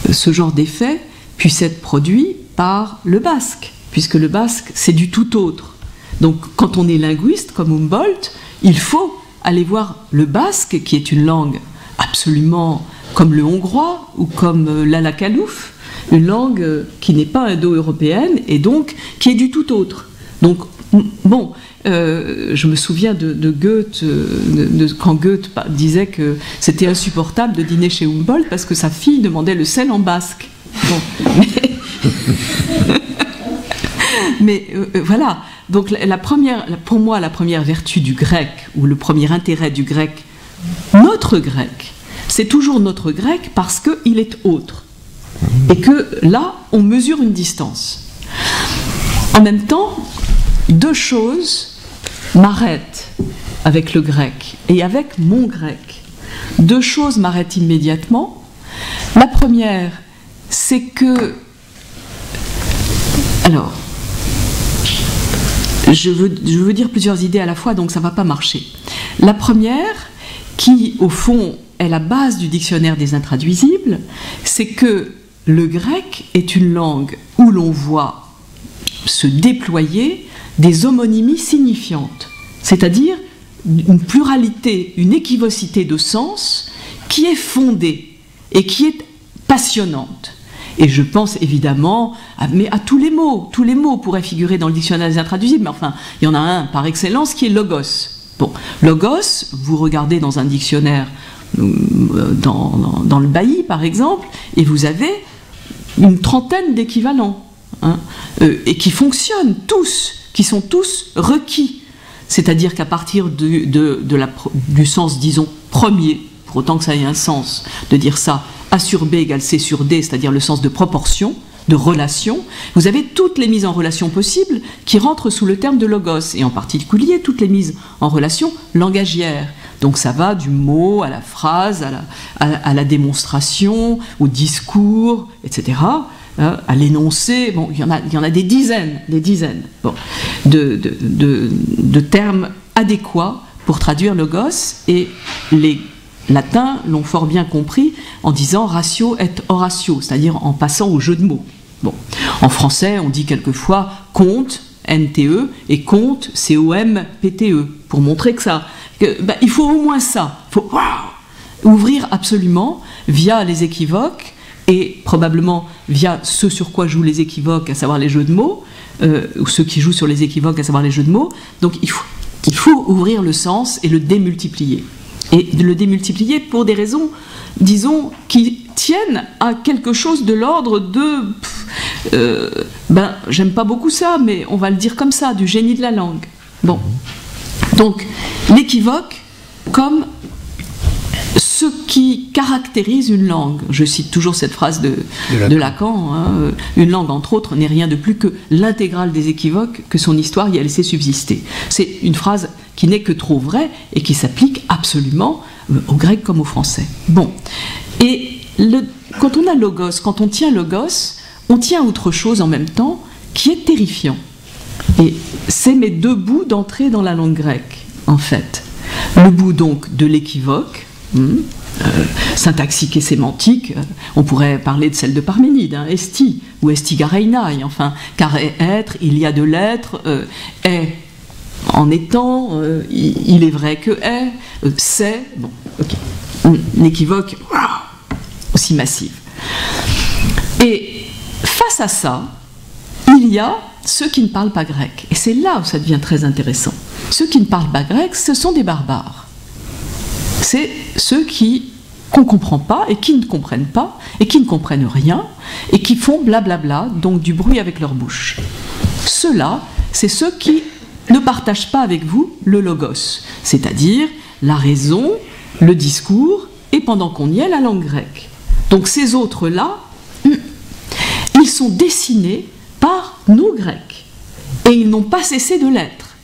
ce genre d'effet puisse être produit par le basque, puisque le basque, c'est du tout autre. Donc, quand on est linguiste, comme Humboldt, il faut aller voir le basque, qui est une langue absolument comme le hongrois ou comme l'alakalouf, une langue qui n'est pas indo-européenne et donc qui est du tout autre. Donc, bon, je me souviens de Goethe, quand Goethe disait que c'était insupportable de dîner chez Humboldt parce que sa fille demandait le sel en basque. Bon, mais voilà. Donc pour moi, la première vertu du grec, ou le premier intérêt du grec, notre grec, c'est toujours notre grec parce qu'il est autre. Et que là, on mesure une distance. En même temps, deux choses m'arrêtent avec le grec et avec mon grec. Deux choses m'arrêtent immédiatement. La première, c'est que... Alors, je veux dire plusieurs idées à la fois, donc ça ne va pas marcher. La première, qui au fond est la base du dictionnaire des intraduisibles, c'est que le grec est une langue où l'on voit se déployer des homonymies signifiantes, c'est-à-dire une pluralité, une équivocité de sens qui est fondée et qui est passionnante. Et je pense évidemment à tous les mots. Tous les mots pourraient figurer dans le dictionnaire des intraduisibles, mais enfin, il y en a un par excellence qui est logos. Bon, logos, vous regardez dans un dictionnaire, dans le Bailly par exemple, et vous avez une trentaine d'équivalents, hein, et qui fonctionnent tous, qui sont tous requis. C'est-à-dire qu'à partir du sens, disons, premier, pour autant que ça ait un sens, de dire ça, A sur B égale C sur D, c'est-à-dire le sens de proportion, de relation, vous avez toutes les mises en relation possibles qui rentrent sous le terme de logos, et en particulier toutes les mises en relation langagières. Donc ça va du mot à la phrase, à la démonstration, au discours, etc., à l'énoncé. Bon, il y en a des dizaines bon, de termes adéquats pour traduire logos, et les latins l'ont fort bien compris en disant ratio et horatio, c'est-à-dire en passant au jeu de mots. Bon. En français, on dit quelquefois compte, NTE, et compte, COMPTE, pour montrer que ça... il faut au moins ça. Il faut ouvrir absolument via les équivoques, et probablement via ce sur quoi jouent les équivoques, à savoir les jeux de mots, ou ceux qui jouent sur les équivoques, à savoir les jeux de mots. Donc il faut ouvrir le sens et le démultiplier. Et de le démultiplier pour des raisons, disons, qui tiennent à quelque chose de l'ordre de... j'aime pas beaucoup ça, mais on va le dire comme ça, du génie de la langue. Bon. Donc, l'équivoque comme ce qui caractérise une langue. Je cite toujours cette phrase de Lacan, hein, une langue, entre autres, n'est rien de plus que l'intégrale des équivoques que son histoire y a laissé subsister. C'est une phrase qui n'est que trop vraie et qui s'applique absolument au grec comme au français. Bon. Et quand on a logos, quand on tient logos, on tient autre chose en même temps qui est terrifiant. Et c'est mes deux bouts d'entrée dans la langue grecque, en fait. Le bout donc de l'équivoque, syntaxique et sémantique, on pourrait parler de celle de Parménide, hein, esti ou estigareinaï, enfin, car être, il y a de l'être, est en étant, il est vrai que est, c'est, bon, ok, l'équivoque aussi massive. Et face à ça, il y a ceux qui ne parlent pas grec, et c'est là où ça devient très intéressant. Ceux qui ne parlent pas grec, ce sont des barbares. C'est ceux qu'on ne comprend pas et qui ne comprennent pas et qui ne comprennent rien et qui font blablabla, donc du bruit avec leur bouche. Ceux-là, c'est ceux qui ne partagent pas avec vous le logos, c'est-à-dire la raison, le discours et pendant qu'on y est, la langue grecque. Donc ces autres-là, ils sont dessinés par nos Grecs et ils n'ont pas cessé de l'être.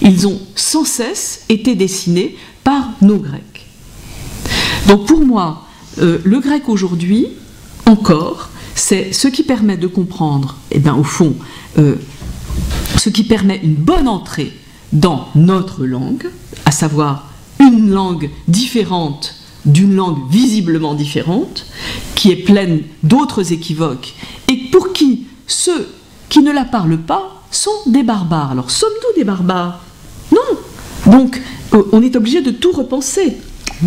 Ils ont sans cesse été dessinés par nos Grecs. Donc pour moi, le grec aujourd'hui, encore, c'est ce qui permet de comprendre, eh bien, au fond, ce qui permet une bonne entrée dans notre langue, à savoir une langue différente d'une langue visiblement différente, qui est pleine d'autres équivoques, et pour qui ceux qui ne la parlent pas sont des barbares. Alors, sommes-nous des barbares? Non. Donc, on est obligé de tout repenser.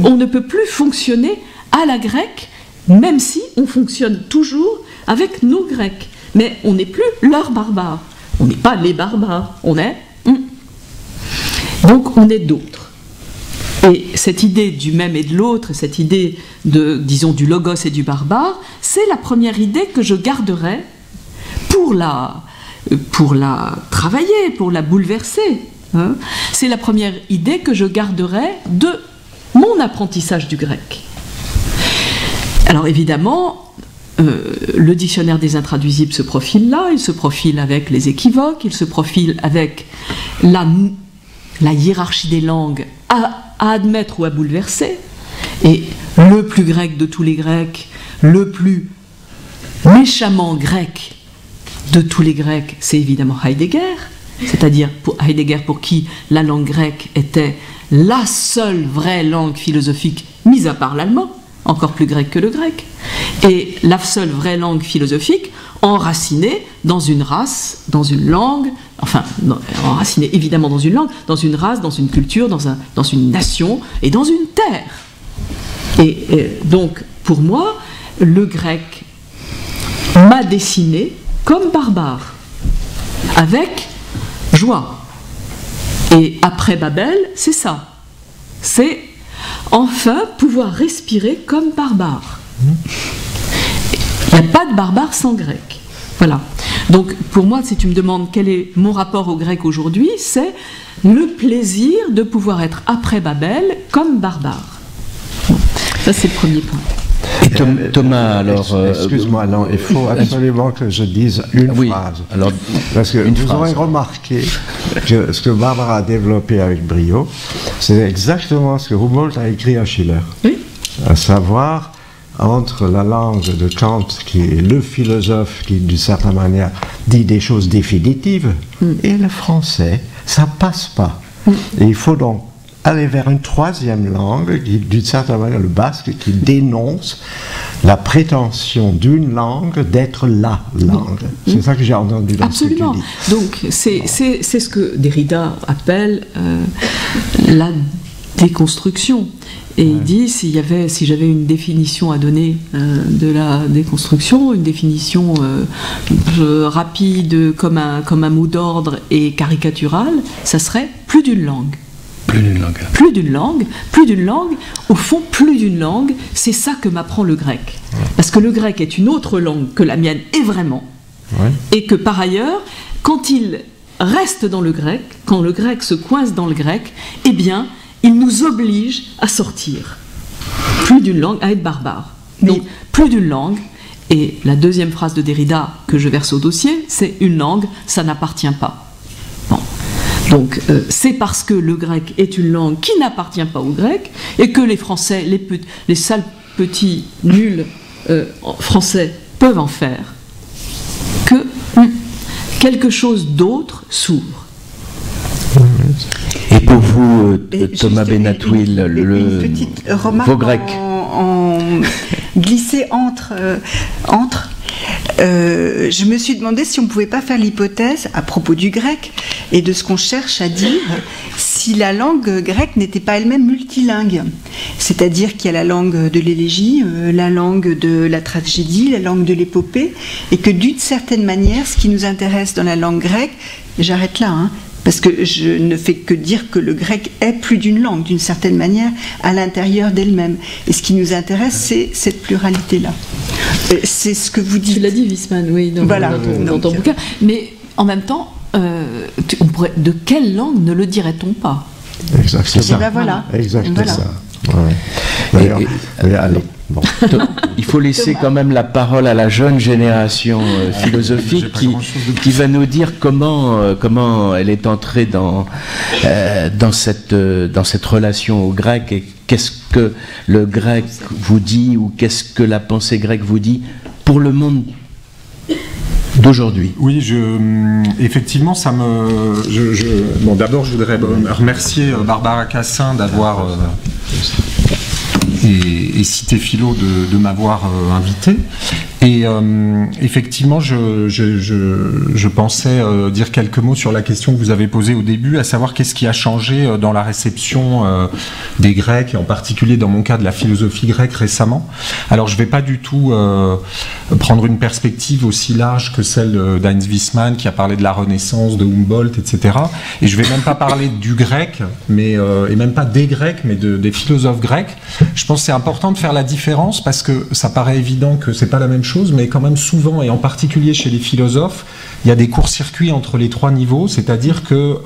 On ne peut plus fonctionner à la grecque, même si on fonctionne toujours avec nos Grecs. Mais on n'est plus leurs barbares. On n'est pas les barbares. On est... Donc, on est d'autres. Et cette idée du même et de l'autre, cette idée de, disons, du logos et du barbare, c'est la première idée que je garderai pour la travailler, pour la bouleverser. Hein. C'est la première idée que je garderai de mon apprentissage du grec. Alors évidemment, le dictionnaire des intraduisibles se profile là, il se profile avec les équivoques, il se profile avec la hiérarchie des langues à admettre ou à bouleverser. Et le plus grec de tous les Grecs, le plus méchamment grec de tous les Grecs, c'est évidemment Heidegger, c'est-à-dire pour Heidegger pour qui la langue grecque était la seule vraie langue philosophique, mis à part l'allemand, encore plus grec que le grec, et la seule vraie langue philosophique enracinée dans une race, dans une langue, enfin, enracinée évidemment dans une langue, dans une race, dans une culture, dans une nation et dans une terre. Et donc, pour moi, le grec m'a dessiné comme barbare, avec joie. Et après Babel, c'est ça. C'est enfin pouvoir respirer comme barbare. Il n'y a pas de barbare sans grec. Voilà. Donc pour moi, si tu me demandes quel est mon rapport au grec aujourd'hui, c'est le plaisir de pouvoir être après Babel comme barbare. Bon, ça c'est le premier point. Et Thomas, alors... Excuse-moi, non, il faut absolument que je dise une phrase. Alors, parce que vous aurez remarqué que ce que Barbara a développé avec brio, c'est exactement ce que Humboldt a écrit à Schiller. Oui. À savoir, entre la langue de Kant, qui est le philosophe qui, d'une certaine manière, dit des choses définitives, et le français, ça passe pas. Et il faut donc aller vers une troisième langue, d'une certaine manière le basque, qui dénonce la prétention d'une langue d'être la langue. C'est ça que j'ai entendu dans Absolument. Ce que tu dis. Donc c'est ce que Derrida appelle la déconstruction. Et il dit, si j'avais une définition à donner de la déconstruction, une définition rapide comme un mot d'ordre et caricatural, ça serait plus d'une langue. Plus d'une langue. Plus d'une langue, plus d'une langue. Au fond, plus d'une langue, c'est ça que m'apprend le grec. Parce que le grec est une autre langue que la mienne est vraiment. Ouais. Et que par ailleurs, quand il reste dans le grec, quand le grec se coince dans le grec, eh bien, il nous oblige à sortir. Plus d'une langue, à être barbare. Donc, plus d'une langue. Et la deuxième phrase de Derrida que je verse au dossier, c'est une langue, ça n'appartient pas. Donc c'est parce que le grec est une langue qui n'appartient pas au grec et que les Français, les sales petits nuls français peuvent en faire que quelque chose d'autre s'ouvre. Et pour vous, Thomas Benatouil, une petite remarque vos Grecs glissée entre je me suis demandé si on ne pouvait pas faire l'hypothèse, à propos du grec, et de ce qu'on cherche à dire, si la langue grecque n'était pas elle-même multilingue. C'est-à-dire qu'il y a la langue de l'élégie, la langue de la tragédie, la langue de l'épopée, et que d'une certaine manière, ce qui nous intéresse dans la langue grecque, j'arrête là, parce que je ne fais que dire que le grec est plus d'une langue, d'une certaine manière, à l'intérieur d'elle-même. Et ce qui nous intéresse, c'est cette pluralité-là. C'est ce que vous dites. Tu l'as dit, Wiesmann, oui, dans ton bouquin. Mais en même temps, de quelle langue ne le dirait-on pas? Exact, c'est ça. Ben voilà. Exact, c'est voilà. ça. Ouais. Allez. Bon. Il faut laisser quand même la parole à la jeune génération philosophique qui va nous dire comment elle est entrée dans cette relation au grec et qu'est-ce que le grec vous dit ou qu'est-ce que la pensée grecque vous dit pour le monde d'aujourd'hui. Oui, effectivement, ça me... Bon, d'abord, je voudrais remercier Barbara Cassin d'avoir... et et Cité Philo de m'avoir invité. Et effectivement, je pensais dire quelques mots sur la question que vous avez posée au début, à savoir qu'est-ce qui a changé dans la réception des Grecs, et en particulier dans mon cas de la philosophie grecque récemment. Alors je ne vais pas du tout prendre une perspective aussi large que celle d'Heinz Wiesmann qui a parlé de la Renaissance, de Humboldt, etc. Et je ne vais même pas parler du grec, et même pas des Grecs, mais des philosophes grecs. Je pense que c'est important de faire la différence parce que ça paraît évident que c'est pas la même chose, mais quand même souvent, et en particulier chez les philosophes, il y a des courts-circuits entre les trois niveaux, c'est-à-dire que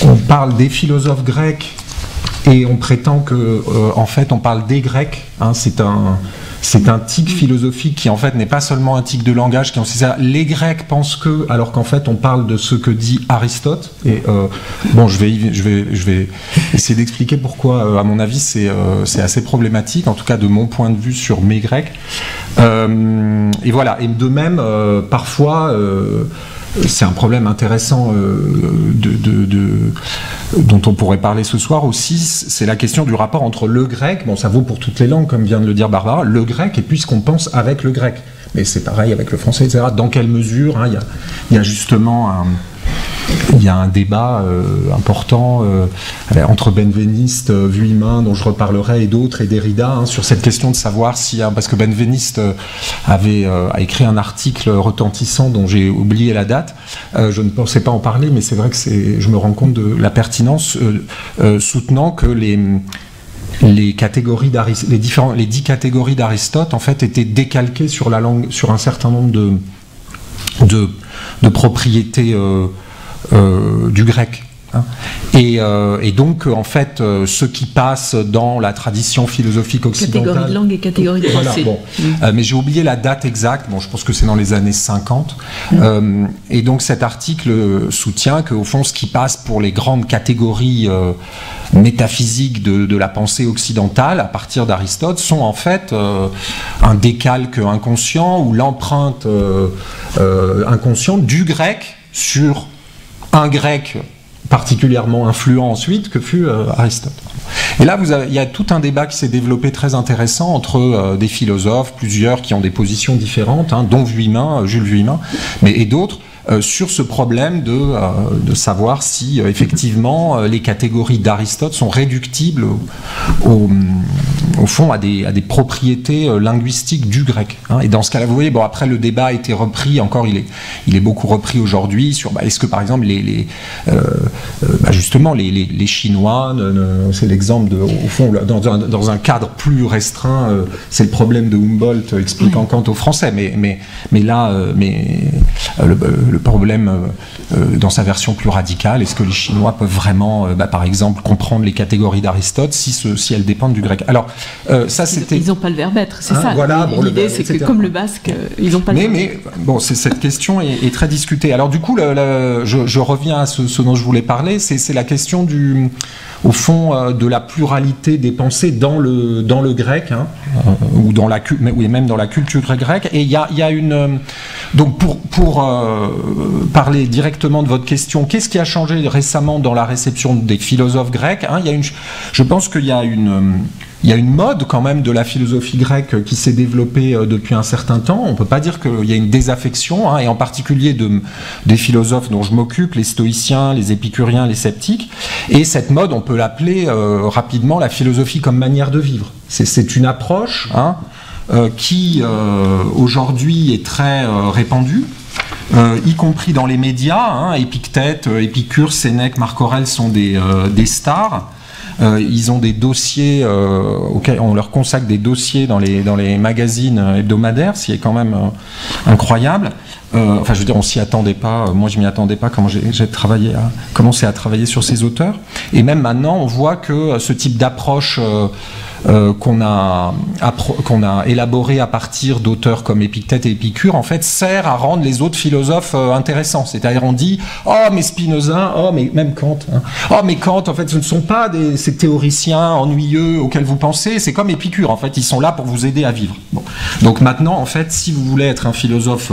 on parle des philosophes grecs et on prétend que en fait on parle des Grecs, hein, c'est un tic philosophique qui en fait n'est pas seulement un tic de langage, qui est aussi ça. Les Grecs pensent que, alors qu'en fait on parle de ce que dit Aristote. Et bon, je vais essayer d'expliquer pourquoi, à mon avis, c'est assez problématique, en tout cas de mon point de vue sur mes Grecs. Et voilà. Et de même, parfois. C'est un problème intéressant dont on pourrait parler ce soir aussi, c'est la question du rapport entre le grec, bon ça vaut pour toutes les langues comme vient de le dire Barbara, le grec et puis ce qu'on pense avec le grec. Mais c'est pareil avec le français, etc. Dans quelle mesure, hein, il y a justement un débat important entre Benveniste, Vuillemin, dont je reparlerai, et d'autres, et Derrida, hein, sur cette question de savoir si, parce que Benveniste a écrit un article retentissant dont j'ai oublié la date, je ne pensais pas en parler, mais c'est vrai que je me rends compte de la pertinence, soutenant que les 10 catégories d'Aristote en fait étaient décalquées sur la langue, sur un certain nombre de propriétés du grec. Hein. Et donc, en fait, ce qui passe dans la tradition philosophique occidentale... Catégorie de langue et catégorie de pensée. Voilà, bon. Mais j'ai oublié la date exacte, bon, je pense que c'est dans les années 50. Et donc, cet article soutient qu'au fond, ce qui passe pour les grandes catégories métaphysiques de la pensée occidentale, à partir d'Aristote, sont en fait un décalque inconscient ou l'empreinte inconsciente du grec sur un grec particulièrement influent ensuite que fut Aristote. Et là, il y a tout un débat qui s'est développé très intéressant entre des philosophes, plusieurs qui ont des positions différentes, hein, dont Jules Vuillemin, et d'autres, sur ce problème de savoir si effectivement les catégories d'Aristote sont réductibles au fond à des propriétés linguistiques du grec. Hein. Et dans ce cas-là, vous voyez, bon, après le débat a été repris, encore il est beaucoup repris aujourd'hui sur est-ce que par exemple justement les Chinois, c'est l'exemple au fond dans un cadre plus restreint, c'est le problème de Humboldt expliquant Kant aux Français, mais là le problème dans sa version plus radicale, est-ce que les Chinois peuvent vraiment, par exemple, comprendre les catégories d'Aristote si elles dépendent du grec. Alors, ça c'était... Ils n'ont pas le verbe être, c'est ça. Voilà, l'idée, c'est que comme le basque, ils n'ont pas le verbe être. Mais bon, cette question est très discutée. Alors du coup, je reviens à ce dont je voulais parler, c'est la question au fond, de la pluralité des pensées dans le grec, hein, ou même dans la culture grecque. Et il y a une... Donc pour parler directement de votre question, qu'est-ce qui a changé récemment dans la réception des philosophes grecs, hein, je pense qu'il y a une mode quand même de la philosophie grecque qui s'est développée depuis un certain temps. On ne peut pas dire qu'il y a une désaffection, hein, et en particulier des philosophes dont je m'occupe, les stoïciens, les épicuriens, les sceptiques. Et cette mode, on peut l'appeler rapidement la philosophie comme manière de vivre. C'est une approche, hein, qui aujourd'hui est très répandue, y compris dans les médias. Hein, Épictète, Épicure, Sénèque, Marc Aurèle sont des stars. Ils ont des dossiers auxquels on leur consacre des dossiers dans les magazines hebdomadaires, ce qui est quand même incroyable. Enfin, je veux dire, on s'y attendait pas. Moi, je m'y attendais pas quand j'ai commencé à travailler sur ces auteurs. Et même maintenant, on voit que ce type d'approche qu'on a élaboré à partir d'auteurs comme Épictète et Épicure, en fait, sert à rendre les autres philosophes intéressants. C'est-à-dire, on dit, oh, mais Spinoza, oh, mais même Kant, hein. Oh, mais Kant, en fait, ce ne sont pas ces théoriciens ennuyeux auxquels vous pensez, c'est comme Épicure, en fait, ils sont là pour vous aider à vivre. Bon. Donc maintenant, en fait, si vous voulez être un philosophe,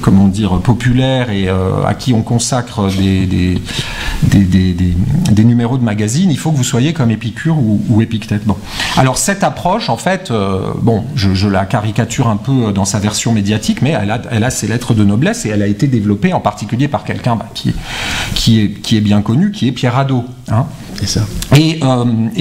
comment dire, populaire et à qui on consacre des numéros de magazine, il faut que vous soyez comme Épicure ou Épictète. Bon. Alors cette approche, en fait, bon, je la caricature un peu dans sa version médiatique, mais elle a ses lettres de noblesse et elle a été développée en particulier par quelqu'un qui est bien connu, qui est Pierre Hadot. Hein. C'est ça. Et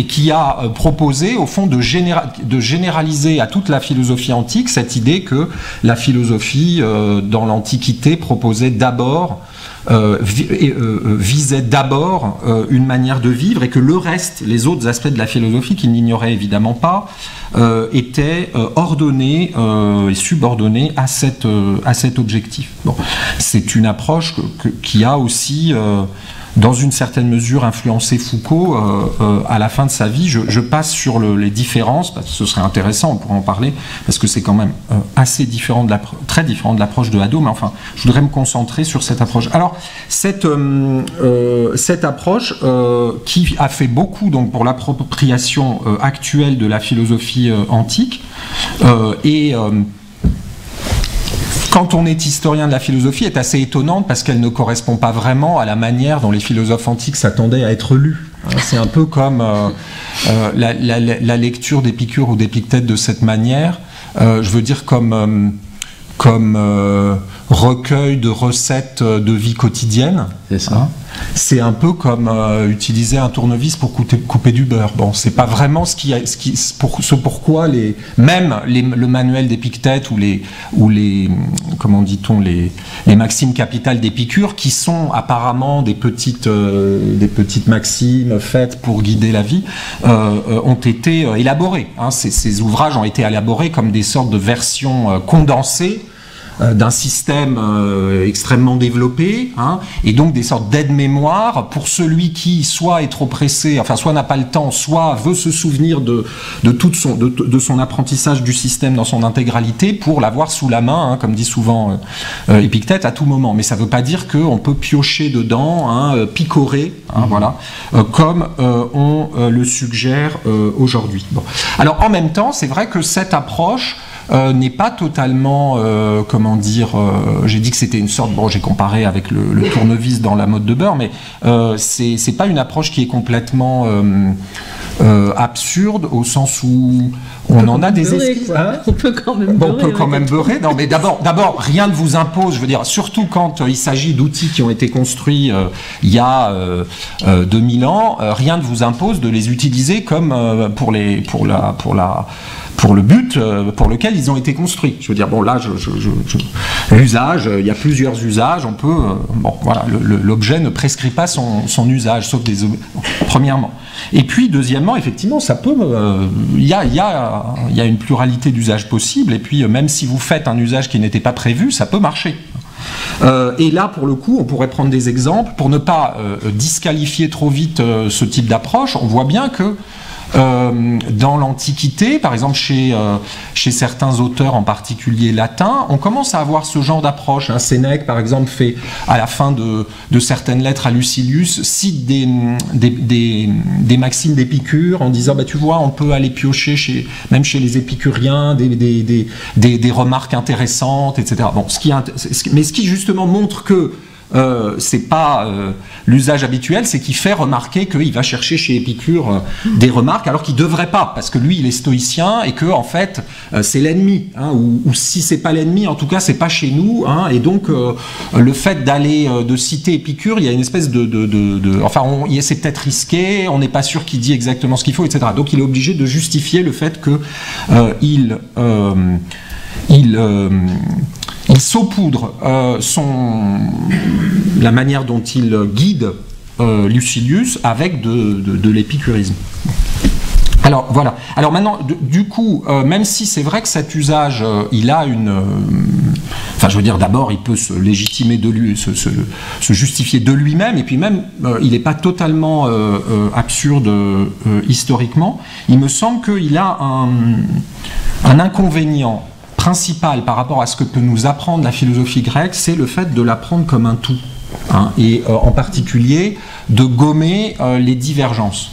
qui a proposé, au fond, de généraliser à toute la philosophie antique cette idée que la philosophie, dans l'Antiquité, proposait d'abord visait d'abord une manière de vivre et que le reste, les autres aspects de la philosophie qu'il n'ignorait évidemment pas, étaient ordonnés et subordonnés à cet objectif. Bon. C'est une approche qui a aussi dans une certaine mesure influencé Foucault à la fin de sa vie. Je passe sur les différences, parce que ce serait intéressant, on pourrait en parler, parce que c'est quand même assez différent très différent de l'approche de Hadot, mais enfin, je voudrais me concentrer sur cette approche. Alors, cette approche qui a fait beaucoup donc, pour l'appropriation actuelle de la philosophie antique, quand on est historien de la philosophie, est assez étonnante parce qu'elle ne correspond pas vraiment à la manière dont les philosophes antiques s'attendaient à être lus. C'est un peu comme la lecture d'Épicure ou d'Épictète de cette manière, je veux dire comme recueil de recettes de vie quotidienne. C'est ça. C'est un peu comme utiliser un tournevis pour couper du beurre. Bon, c'est pas vraiment pourquoi même le manuel d'Épictète ou les comment dit-on les maximes capitales d'Épicure, qui sont apparemment des petites maximes faites pour guider la vie, ont été élaborés. Hein. Ces ouvrages ont été élaborés comme des sortes de versions condensées d'un système extrêmement développé, hein, et donc des sortes d'aide-mémoire pour celui qui soit est trop pressé, enfin soit n'a pas le temps, soit veut se souvenir de son apprentissage du système dans son intégralité pour l'avoir sous la main, hein, comme dit souvent Épictète, à tout moment. Mais ça ne veut pas dire qu'on peut piocher dedans, hein, picorer, hein, voilà, comme on le suggère aujourd'hui. Bon. Alors en même temps, c'est vrai que cette approche n'est pas totalement, comment dire, j'ai dit que c'était une sorte, bon j'ai comparé avec le tournevis dans la mode de beurre, mais c'est pas une approche qui est complètement absurde au sens où on en a des esquisses. Hein, on peut quand même beurrer. On peut quand même beurrer. Non, mais d'abord, rien ne vous impose, je veux dire, surtout quand il s'agit d'outils qui ont été construits il y a 2000 ans, rien ne vous impose de les utiliser comme pour le but pour lequel ils ont été construits. Je veux dire, bon là, l'usage, il y a plusieurs usages, on peut, bon voilà, l'objet ne prescrit pas son usage, sauf premièrement. Et puis, deuxièmement, effectivement, ça peut, il y a une pluralité d'usages possibles, et puis même si vous faites un usage qui n'était pas prévu, ça peut marcher. Et là, pour le coup, on pourrait prendre des exemples, pour ne pas disqualifier trop vite ce type d'approche. On voit bien que dans l'Antiquité, par exemple chez certains auteurs, en particulier latins, on commence à avoir ce genre d'approche. Hein. Sénèque, par exemple, fait à la fin de certaines lettres à Lucilius, cite des maximes d'Épicure en disant, bah, tu vois, on peut aller piocher même chez les épicuriens des remarques intéressantes, etc. Bon, mais ce qui justement montre que c'est pas l'usage habituel, c'est qu'il fait remarquer qu'il va chercher chez Épicure des remarques alors qu'il devrait pas, parce que lui il est stoïcien et que en fait c'est l'ennemi, hein, ou si c'est pas l'ennemi, en tout cas c'est pas chez nous, hein, et donc le fait de citer Épicure, il y a une espèce enfin c'est peut-être risqué, on n'est pas sûr qu'il dit exactement ce qu'il faut, etc. Donc il est obligé de justifier le fait que il saupoudre la manière dont il guide Lucilius avec de l'épicurisme. Alors voilà. Alors maintenant, du coup, même si c'est vrai que cet usage, il a enfin je veux dire d'abord il peut se légitimer de lui, se justifier de lui-même, et puis même il n'est pas totalement absurde historiquement. Il me semble qu'il a un inconvénient principal par rapport à ce que peut nous apprendre la philosophie grecque, c'est le fait de l'apprendre comme un tout. Et en particulier de gommer les divergences.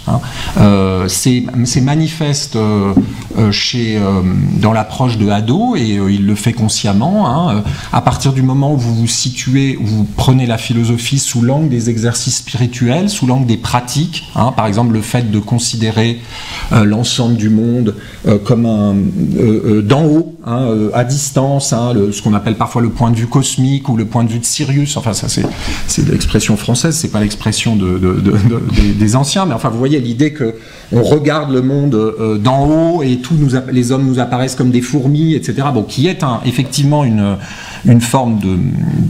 C'est manifeste dans l'approche de Hadot, et il le fait consciemment. À partir du moment où vous vous situez, où vous prenez la philosophie sous l'angle des exercices spirituels, sous l'angle des pratiques, par exemple le fait de considérer l'ensemble du monde comme d'en haut, à distance, ce qu'on appelle parfois le point de vue cosmique ou le point de vue de Sirius. Enfin, ça c'est l'expression française, c'est pas l'expression des anciens, mais enfin vous voyez l'idée que on regarde le monde d'en haut et les hommes nous apparaissent comme des fourmis, etc. Bon, qui est effectivement une forme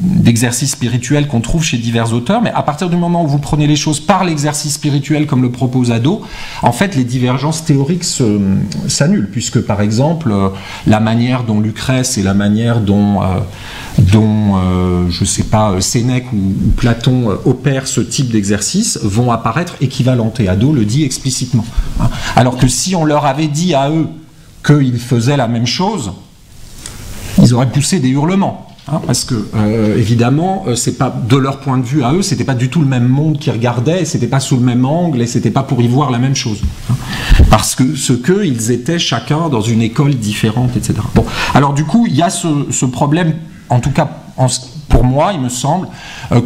d'exercice spirituel qu'on trouve chez divers auteurs, mais à partir du moment où vous prenez les choses par l'exercice spirituel comme le propose Hadot, en fait les divergences théoriques s'annulent, puisque par exemple la manière dont Lucrèce et la manière dont je sais pas, Sénèque ou Platon opèrent ce type d'exercice vont apparaître équivalentes, et Hadot le dit explicitement. Alors que si on leur avait dit à eux qu'ils faisaient la même chose, ils auraient poussé des hurlements. Parce que évidemment, c'est pas de leur point de vue à eux, c'était pas du tout le même monde qu'ils regardaient, c'était pas sous le même angle, et c'était pas pour y voir la même chose. Parce que ils étaient chacun dans une école différente, etc. Bon, alors du coup, il y a ce problème, en tout cas pour moi, il me semble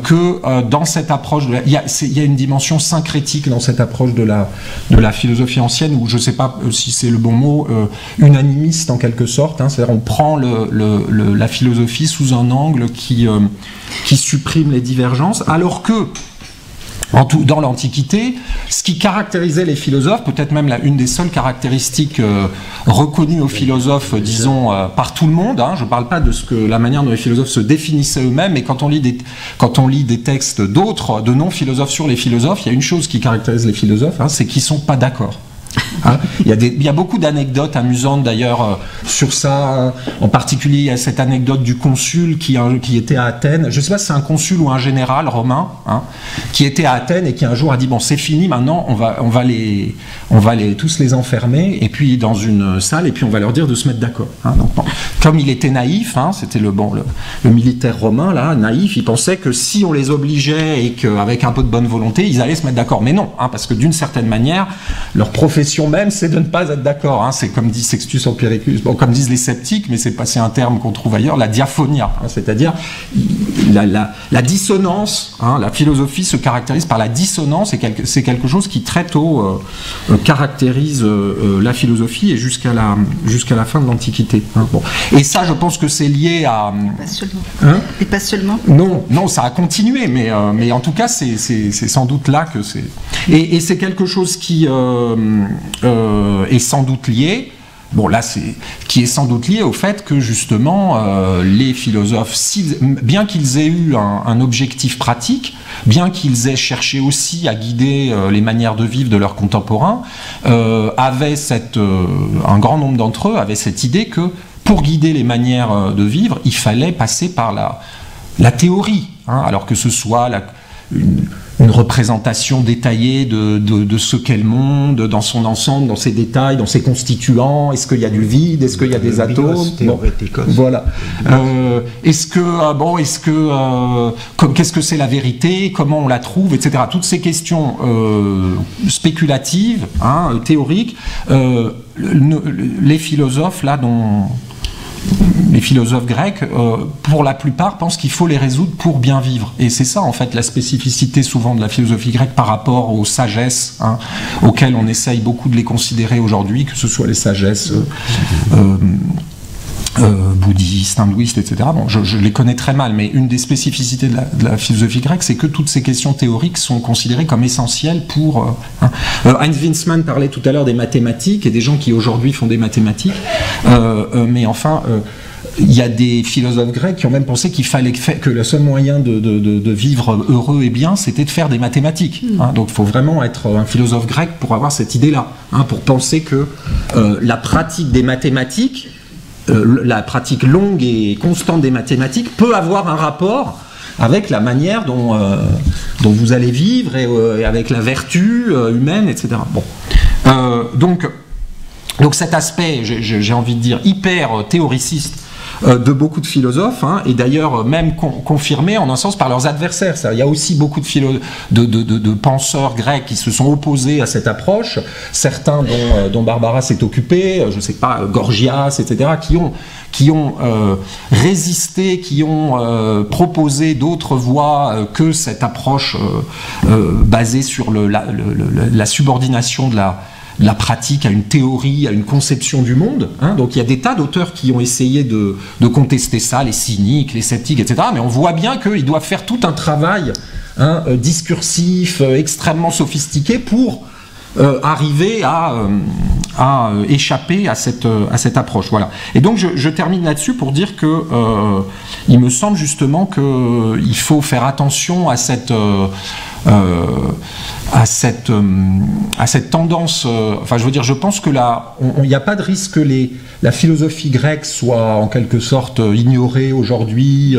que dans cette approche, il y a une dimension syncrétique dans cette approche de la philosophie ancienne, où je ne sais pas si c'est le bon mot, unanimiste en quelque sorte. C'est-à-dire on prend la philosophie sous un angle qui supprime les divergences, alors que dans l'Antiquité, ce qui caractérisait les philosophes, peut-être même une des seules caractéristiques reconnues aux philosophes, disons, par tout le monde, je ne parle pas de la manière dont les philosophes se définissaient eux-mêmes, mais quand on lit des textes d'autres, de non-philosophes sur les philosophes, il y a une chose qui caractérise les philosophes, c'est qu'ils ne sont pas d'accord. Il y a beaucoup d'anecdotes amusantes d'ailleurs sur ça. En particulier, il y a cette anecdote du consul qui était à Athènes. Je ne sais pas si c'est un consul ou un général romain qui était à Athènes et qui un jour a dit bon, c'est fini, maintenant on va tous les enfermer et puis dans une salle et puis on va leur dire de se mettre d'accord. Donc, bon, comme il était naïf, c'était le militaire romain là, naïf, il pensait que si on les obligeait et qu'avec un peu de bonne volonté, ils allaient se mettre d'accord. Mais non, parce que d'une certaine manière, leur profession même, c'est de ne pas être d'accord. C'est comme dit Sextus Empiricus, comme disent les sceptiques, mais c'est un terme qu'on trouve ailleurs, la diaphonia, c'est-à-dire la dissonance. La philosophie se caractérise par la dissonance, et c'est quelque chose qui très tôt caractérise la philosophie et jusqu'à la fin de l'Antiquité. Bon. Et ça, je pense que c'est lié à... Pas seulement. Et pas seulement. Non, ça a continué, mais en tout cas, c'est sans doute là que c'est... Et c'est quelque chose qui est sans doute lié, qui est sans doute lié au fait que justement les philosophes, bien qu'ils aient eu un objectif pratique, bien qu'ils aient cherché aussi à guider les manières de vivre de leurs contemporains, avaient un grand nombre d'entre eux avaient cette idée que pour guider les manières de vivre, il fallait passer par la théorie, alors que ce soit une représentation détaillée de ce qu'est le monde, dans son ensemble, dans ses détails, dans ses constituants. Est-ce qu'il y a du vide? Est-ce qu'il y a des atomes? Voilà. Qu'est-ce que c'est la vérité? Comment on la trouve? Etc. Toutes ces questions spéculatives, théoriques, les philosophes les philosophes grecs, pour la plupart, pensent qu'il faut les résoudre pour bien vivre. Et c'est ça, en fait, la spécificité souvent de la philosophie grecque par rapport aux sagesses, auxquelles on essaye beaucoup de les considérer aujourd'hui, que ce soit les sagesses bouddhistes, hindouistes, etc. Bon, je les connais très mal, mais une des spécificités de la philosophie grecque, c'est que toutes ces questions théoriques sont considérées comme essentielles pour... Heinz Winzmann parlait tout à l'heure des mathématiques et des gens qui aujourd'hui font des mathématiques, mais enfin... il y a des philosophes grecs qui ont même pensé qu'il fallait que le seul moyen de vivre heureux et bien, c'était de faire des mathématiques. Donc il faut vraiment être un philosophe grec pour avoir cette idée-là, pour penser que la pratique des mathématiques la pratique longue et constante des mathématiques peut avoir un rapport avec la manière dont vous allez vivre et avec la vertu humaine, etc. Bon. Donc cet aspect, j'ai envie de dire, hyper théoriciste de beaucoup de philosophes, hein, et d'ailleurs même confirmé en un sens par leurs adversaires. Il y a aussi beaucoup de penseurs grecs qui se sont opposés à cette approche, certains dont Barbara s'est occupée, je ne sais pas, Gorgias, etc., qui ont résisté, qui ont proposé d'autres voies que cette approche basée sur la subordination de la pratique à une théorie, à une conception du monde. Hein. Donc il y a des tas d'auteurs qui ont essayé de contester ça, les cyniques, les sceptiques, etc. Mais on voit bien qu'ils doivent faire tout un travail discursif, extrêmement sophistiqué pour arriver à échapper à cette approche. Voilà. Et donc je termine là-dessus pour dire que il me semble justement qu'il faut faire attention à cette tendance, enfin je veux dire, je pense que là, il n'y a pas de risque que la philosophie grecque soit en quelque sorte ignorée aujourd'hui,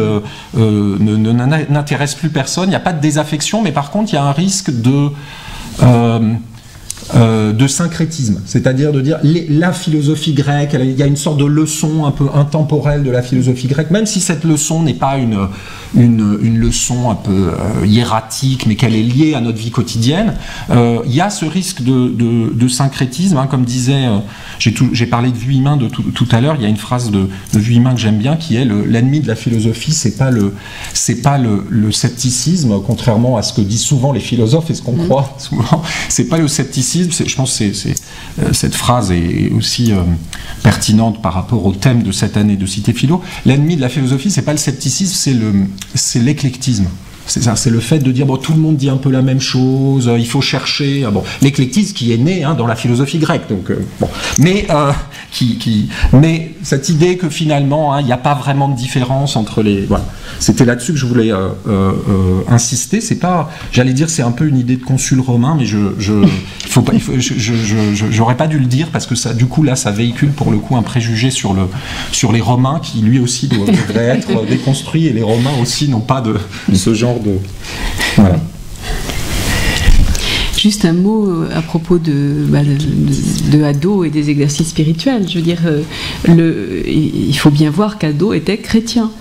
n'intéresse plus personne, il n'y a pas de désaffection, mais par contre il y a un risque de syncrétisme, c'est-à-dire de dire la philosophie grecque, il y a une sorte de leçon un peu intemporelle de la philosophie grecque, même si cette leçon n'est pas une leçon un peu hiératique, mais qu'elle est liée à notre vie quotidienne, il y a ce risque de syncrétisme, hein, comme disait, j'ai parlé de Vuillemin tout à l'heure, il y a une phrase de Vuillemin que j'aime bien qui est l'ennemi de la philosophie, c'est pas le scepticisme, contrairement à ce que disent souvent les philosophes et ce qu'on croit souvent, c'est pas le scepticisme. Je pense que cette phrase est aussi pertinente par rapport au thème de cette année de Cité Philo. L'ennemi de la philosophie, c'est pas le scepticisme, c'est l'éclectisme. C'est ça, c'est le fait de dire bon, tout le monde dit un peu la même chose, il faut chercher. Bon, l'éclectisme qui est né dans la philosophie grecque, donc bon, mais mais cette idée que finalement il n'y a pas vraiment de différence entre les. Voilà, c'était là-dessus que je voulais insister. C'est pas, j'allais dire, c'est un peu une idée de consul romain, mais j'aurais pas dû le dire parce que ça, du coup là, ça véhicule pour le coup un préjugé sur les Romains qui lui aussi devraient être déconstruits et les Romains aussi n'ont pas de ce genre de. Voilà. Juste un mot à propos de Hadot et des exercices spirituels. Je veux dire, il faut bien voir qu'Hadot était chrétien.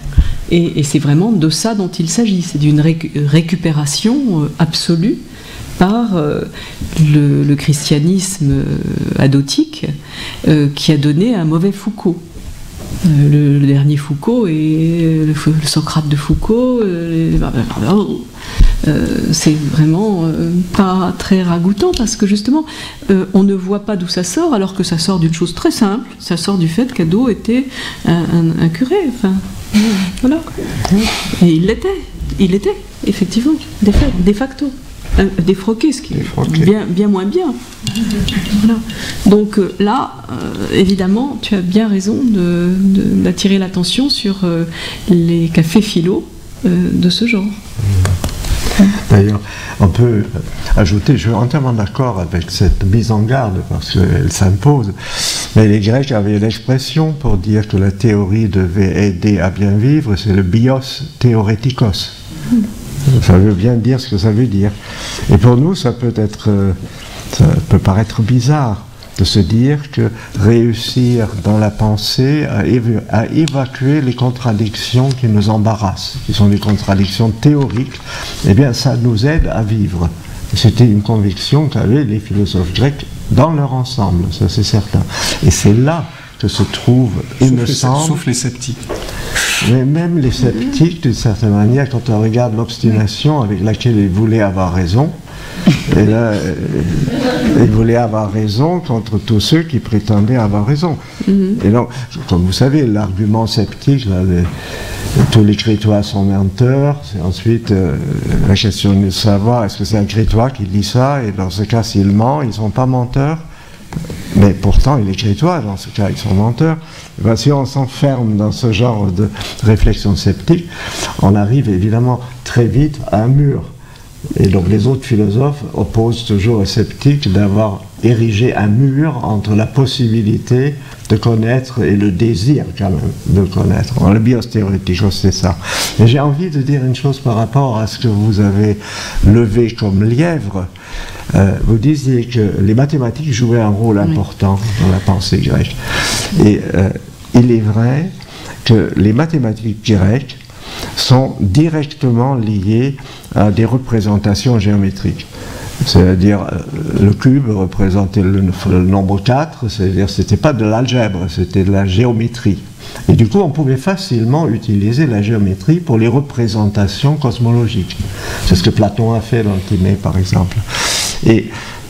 Et c'est vraiment de ça dont il s'agit. C'est d'une récupération absolue par le christianisme hadotique qui a donné un mauvais Foucault. Le dernier Foucault et le Socrate de Foucault, c'est vraiment pas très ragoûtant parce que justement on ne voit pas d'où ça sort alors que ça sort d'une chose très simple, ça sort du fait qu'Hadot était un curé, enfin voilà, et il l'était effectivement, de facto. Défroqué, ce qui est bien moins bien. Voilà. Donc là, évidemment, tu as bien raison d'attirer l'attention sur les cafés philo de ce genre. D'ailleurs, on peut ajouter, je suis entièrement d'accord avec cette mise en garde parce qu'elle s'impose, mais les Grecs avaient l'expression pour dire que la théorie devait aider à bien vivre, c'est le bios theoretikos. Ça veut bien dire ce que ça veut dire. Et pour nous, ça peut paraître bizarre de se dire que réussir dans la pensée à évacuer les contradictions qui nous embarrassent, qui sont des contradictions théoriques, eh bien ça nous aide à vivre. C'était une conviction qu'avaient les philosophes grecs dans leur ensemble, ça c'est certain. Et c'est là que se trouve, il me semble... Sauf les sceptiques. Mais même les sceptiques, d'une certaine manière, quand on regarde l'obstination avec laquelle ils voulaient avoir raison, et là, ils voulaient avoir raison contre tous ceux qui prétendaient avoir raison. Et donc, comme vous savez, l'argument sceptique, là, tous les crétois sont menteurs, c'est ensuite la question de savoir est-ce que c'est un crétois qui dit ça, et dans ce cas, s'il ment, ils ne sont pas menteurs. Mais pourtant, il est crétois, dans ce cas, ils sont menteurs. Ben, si on s'enferme dans ce genre de réflexion sceptique, on arrive évidemment très vite à un mur. Et donc les autres philosophes opposent toujours aux sceptiques d'avoir ériger un mur entre la possibilité de connaître et le désir quand même de connaître. Le biostéréotype, c'est ça. Et j'ai envie de dire une chose par rapport à ce que vous avez levé comme lièvre. Vous disiez que les mathématiques jouaient un rôle important dans la pensée grecque. Et il est vrai que les mathématiques grecques sont directement liées à des représentations géométriques. C'est-à-dire, le cube représentait le nombre 4, c'est-à-dire c'était pas de l'algèbre, c'était de la géométrie. Et du coup, on pouvait facilement utiliser la géométrie pour les représentations cosmologiques. C'est ce que Platon a fait dans le Timée, par exemple. Et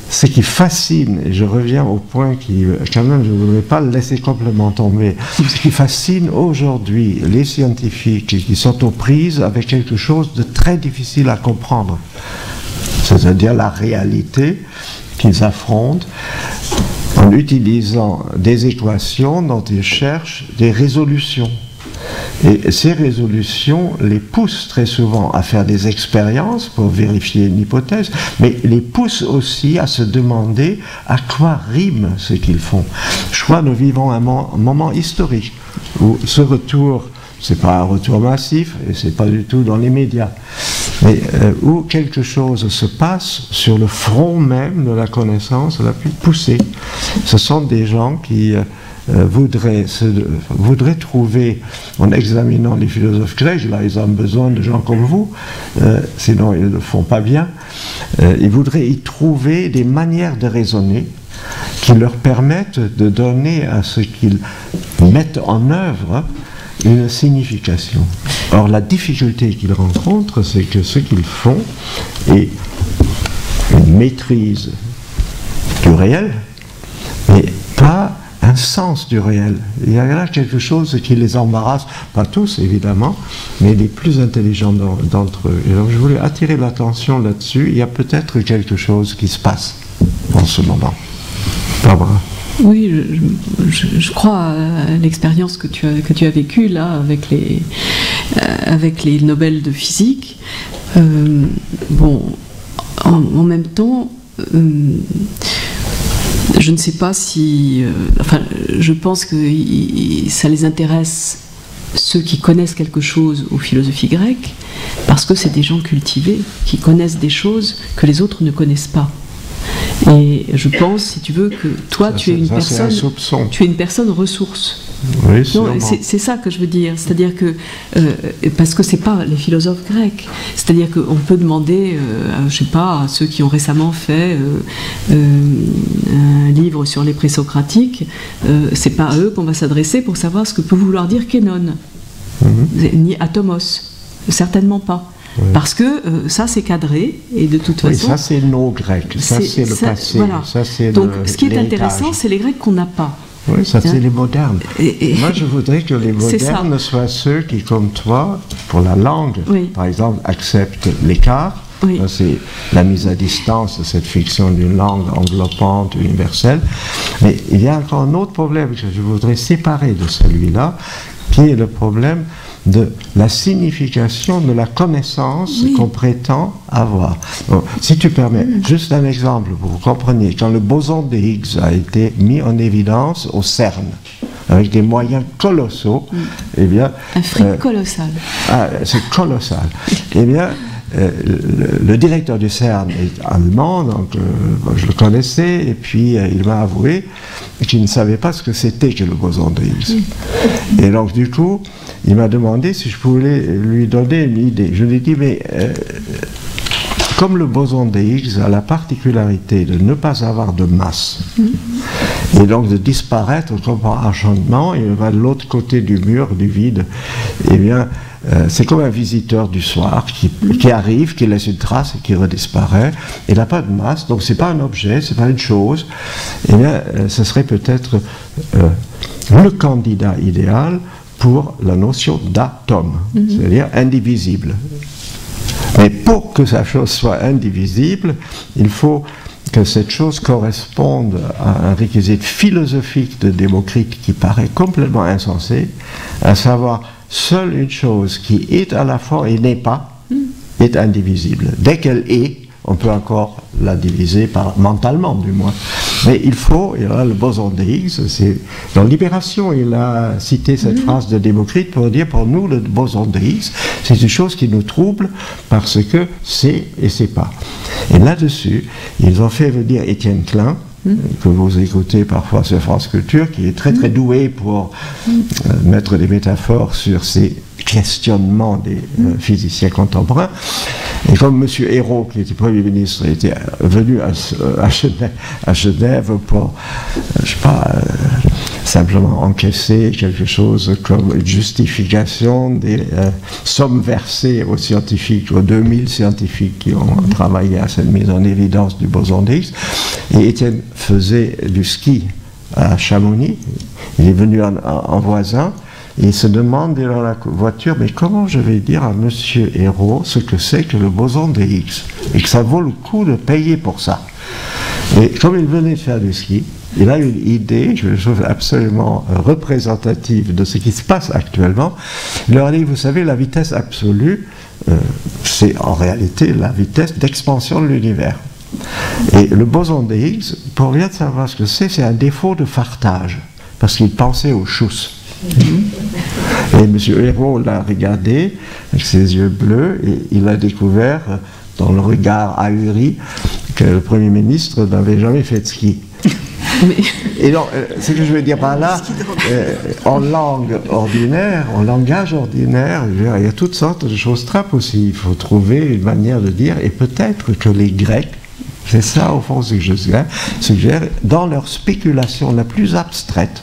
ce qui fascine, et je reviens au point qui, quand même, je ne voudrais pas le laisser complètement tomber, ce qui fascine aujourd'hui les scientifiques qui sont aux prises avec quelque chose de très difficile à comprendre, c'est-à-dire la réalité qu'ils affrontent en utilisant des équations dont ils cherchent des résolutions. Et ces résolutions les poussent très souvent à faire des expériences pour vérifier une hypothèse, mais les poussent aussi à se demander à quoi rime ce qu'ils font. Je crois que nous vivons un moment historique où ce retour, c'est pas un retour massif et c'est pas du tout dans les médias, mais où quelque chose se passe sur le front même de la connaissance la plus poussée. Ce sont des gens qui voudraient trouver, en examinant les philosophes grecs, là ils ont besoin de gens comme vous, sinon ils ne le font pas bien, ils voudraient y trouver des manières de raisonner qui leur permettent de donner à ce qu'ils mettent en œuvre une signification. Or, la difficulté qu'ils rencontrent, c'est que ce qu'ils font est une maîtrise du réel, mais pas un sens du réel. Il y a là quelque chose qui les embarrasse, pas tous évidemment, mais les plus intelligents d'entre eux. Et donc je voulais attirer l'attention là-dessus. Il y a peut-être quelque chose qui se passe en ce moment. Barbara. Oui, je crois à l'expérience que tu as vécue là avec les Nobel de physique. Bon, en même temps, je ne sais pas si... enfin, je pense que ça les intéresse, ceux qui connaissent quelque chose aux philosophies grecques, parce que c'est des gens cultivés, qui connaissent des choses que les autres ne connaissent pas. Et je pense, si tu veux, que toi, tu es une personne ressource. Oui, c'est ça que je veux dire. C'est-à-dire que, parce que c'est pas les philosophes grecs, c'est-à-dire qu'on peut demander, je sais pas, à ceux qui ont récemment fait un livre sur les présocratiques, c'est pas à eux qu'on va s'adresser pour savoir ce que peut vouloir dire Kénon, ni Atomos, certainement pas. Oui. Parce que ça c'est cadré et de toute façon. Ça c'est nos Grecs, ça c'est le passé. Voilà. Ça, donc ce qui est intéressant, c'est les Grecs qu'on n'a pas. Oui, ça c'est les modernes. Moi je voudrais que les modernes soient ceux qui, comme toi, pour la langue, par exemple, acceptent l'écart. Oui. C'est la mise à distance de cette fiction d'une langue enveloppante, universelle. Mais il y a encore un autre problème que je voudrais séparer de celui-là, qui est le problème de la signification de la connaissance qu'on prétend avoir. Bon, si tu permets, juste un exemple pour que vous compreniez. Quand le boson de Higgs a été mis en évidence au CERN, avec des moyens colossaux, eh bien... Un fric colossal. C'est colossal. Eh bien, le directeur du CERN est allemand, donc je le connaissais, et puis il m'a avoué qu'il ne savait pas ce que c'était que le boson de Higgs. Et donc du coup, il m'a demandé si je pouvais lui donner une idée. Je lui ai dit, mais comme le boson de Higgs a la particularité de ne pas avoir de masse, et donc de disparaître comme par enchantement, il va de l'autre côté du mur, du vide, eh bien, c'est comme un visiteur du soir qui arrive, qui laisse une trace et qui redisparaît. Il n'a pas de masse, donc c'est pas un objet, c'est pas une chose. Eh bien, ce serait peut-être le candidat idéal pour la notion d'atome, c'est-à-dire indivisible. Mais pour que sa chose soit indivisible, il faut que cette chose corresponde à un réquisite philosophique de Démocrite qui paraît complètement insensé, à savoir seule une chose qui est à la fois et n'est pas, est indivisible. Dès qu'elle est, on peut encore la diviser mentalement du moins. Mais il faut, et là le boson de Higgs, c'est dans Libération, il a cité cette phrase de Démocrite pour dire, pour nous, le boson de Higgs, c'est une chose qui nous trouble parce que c'est et c'est pas. Et là-dessus, ils ont fait venir Étienne Klein, que vous écoutez parfois sur France Culture, qui est très très doué pour mettre des métaphores sur ces questionnements des physiciens contemporains. Et comme M. Hérault, qui était Premier ministre, était venu à Genève pour, je sais pas, simplement encaisser quelque chose comme une justification des sommes versées aux scientifiques, aux 2000 scientifiques qui ont travaillé à cette mise en évidence du boson de Higgs. Et Étienne faisait du ski à Chamonix. Il est venu en voisin. Et il se demande dans la voiture, mais comment je vais dire à M. Hérault ce que c'est que le boson de Higgs, et que ça vaut le coup de payer pour ça. Et comme il venait de faire du ski, il a une idée, je trouve absolument représentative de ce qui se passe actuellement. Il leur a dit, vous savez, la vitesse absolue, c'est en réalité la vitesse d'expansion de l'univers. Et le boson de Higgs, pour bien savoir ce que c'est un défaut de fartage, parce qu'il pensait aux Schuss. Et M. Hérault l'a regardé avec ses yeux bleus et il a découvert dans le regard ahuri que le Premier ministre n'avait jamais fait de ski. Et donc, ce que je veux dire par là, en langue ordinaire, en langage ordinaire, il y a toutes sortes de choses trappes aussi. Il faut trouver une manière de dire, et peut-être que les Grecs, c'est ça au fond ce que je suggère, dans leur spéculation la plus abstraite,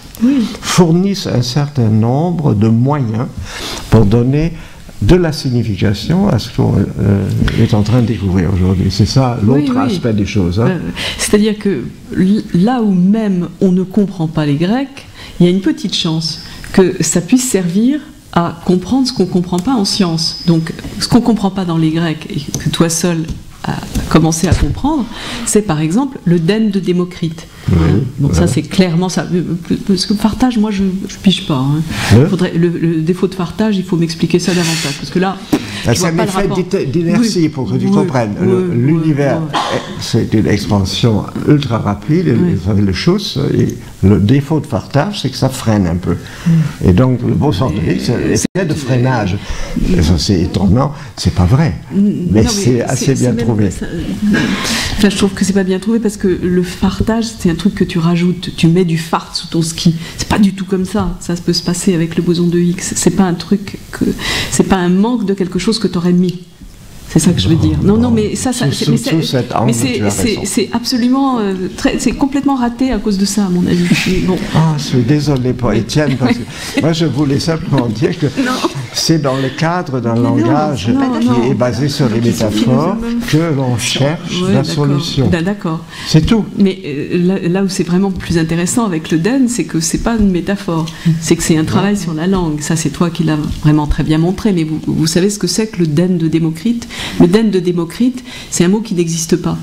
fournissent un certain nombre de moyens pour donner de la signification à ce qu'on est en train de découvrir aujourd'hui. C'est ça l'autre aspect des choses. Hein. C'est-à-dire que là où même on ne comprend pas les Grecs, il y a une petite chance que ça puisse servir à comprendre ce qu'on ne comprend pas en sciences. Donc ce qu'on ne comprend pas dans les Grecs et que toi seul a commencé à comprendre, c'est par exemple le den de Démocrite. Donc ça c'est clairement ça. Parce que fartage, moi je pige pas. Faudrait, le défaut de fartage, il faut m'expliquer ça davantage. Parce que là, c'est un effet d'inertie pour que tu comprennes. L'univers, c'est une expansion ultra rapide, le Schuss, et le défaut de fartage, c'est que ça freine un peu. Et donc le boson de Higgs, c'est l'effet de freinage. Et ça c'est étonnant, c'est pas vrai. Mais c'est assez bien trouvé. Enfin, je trouve que c'est pas bien trouvé parce que le fartage, c'est un truc que tu rajoutes. Tu mets du fart sous ton ski. C'est pas du tout comme ça. Ça peut se passer avec le boson de Higgs. C'est pas un truc que, c'est pas un manque de quelque chose que tu aurais mis. C'est ça que je veux dire. Non, mais ça, c'est absolument, c'est complètement raté à cause de ça, à mon avis. Bon. Ah, je suis désolé pour Étienne, parce que moi je voulais simplement dire que c'est dans le cadre d'un langage qui est basé sur les métaphores que l'on cherche la solution. D'accord. C'est tout. Mais là où c'est vraiment plus intéressant avec le den, c'est que c'est pas une métaphore, c'est que c'est un travail sur la langue. Ça, c'est toi qui l'as vraiment très bien montré. Mais vous savez ce que c'est que le den de Démocrite? Le den de Démocrite, c'est un mot qui n'existe pas.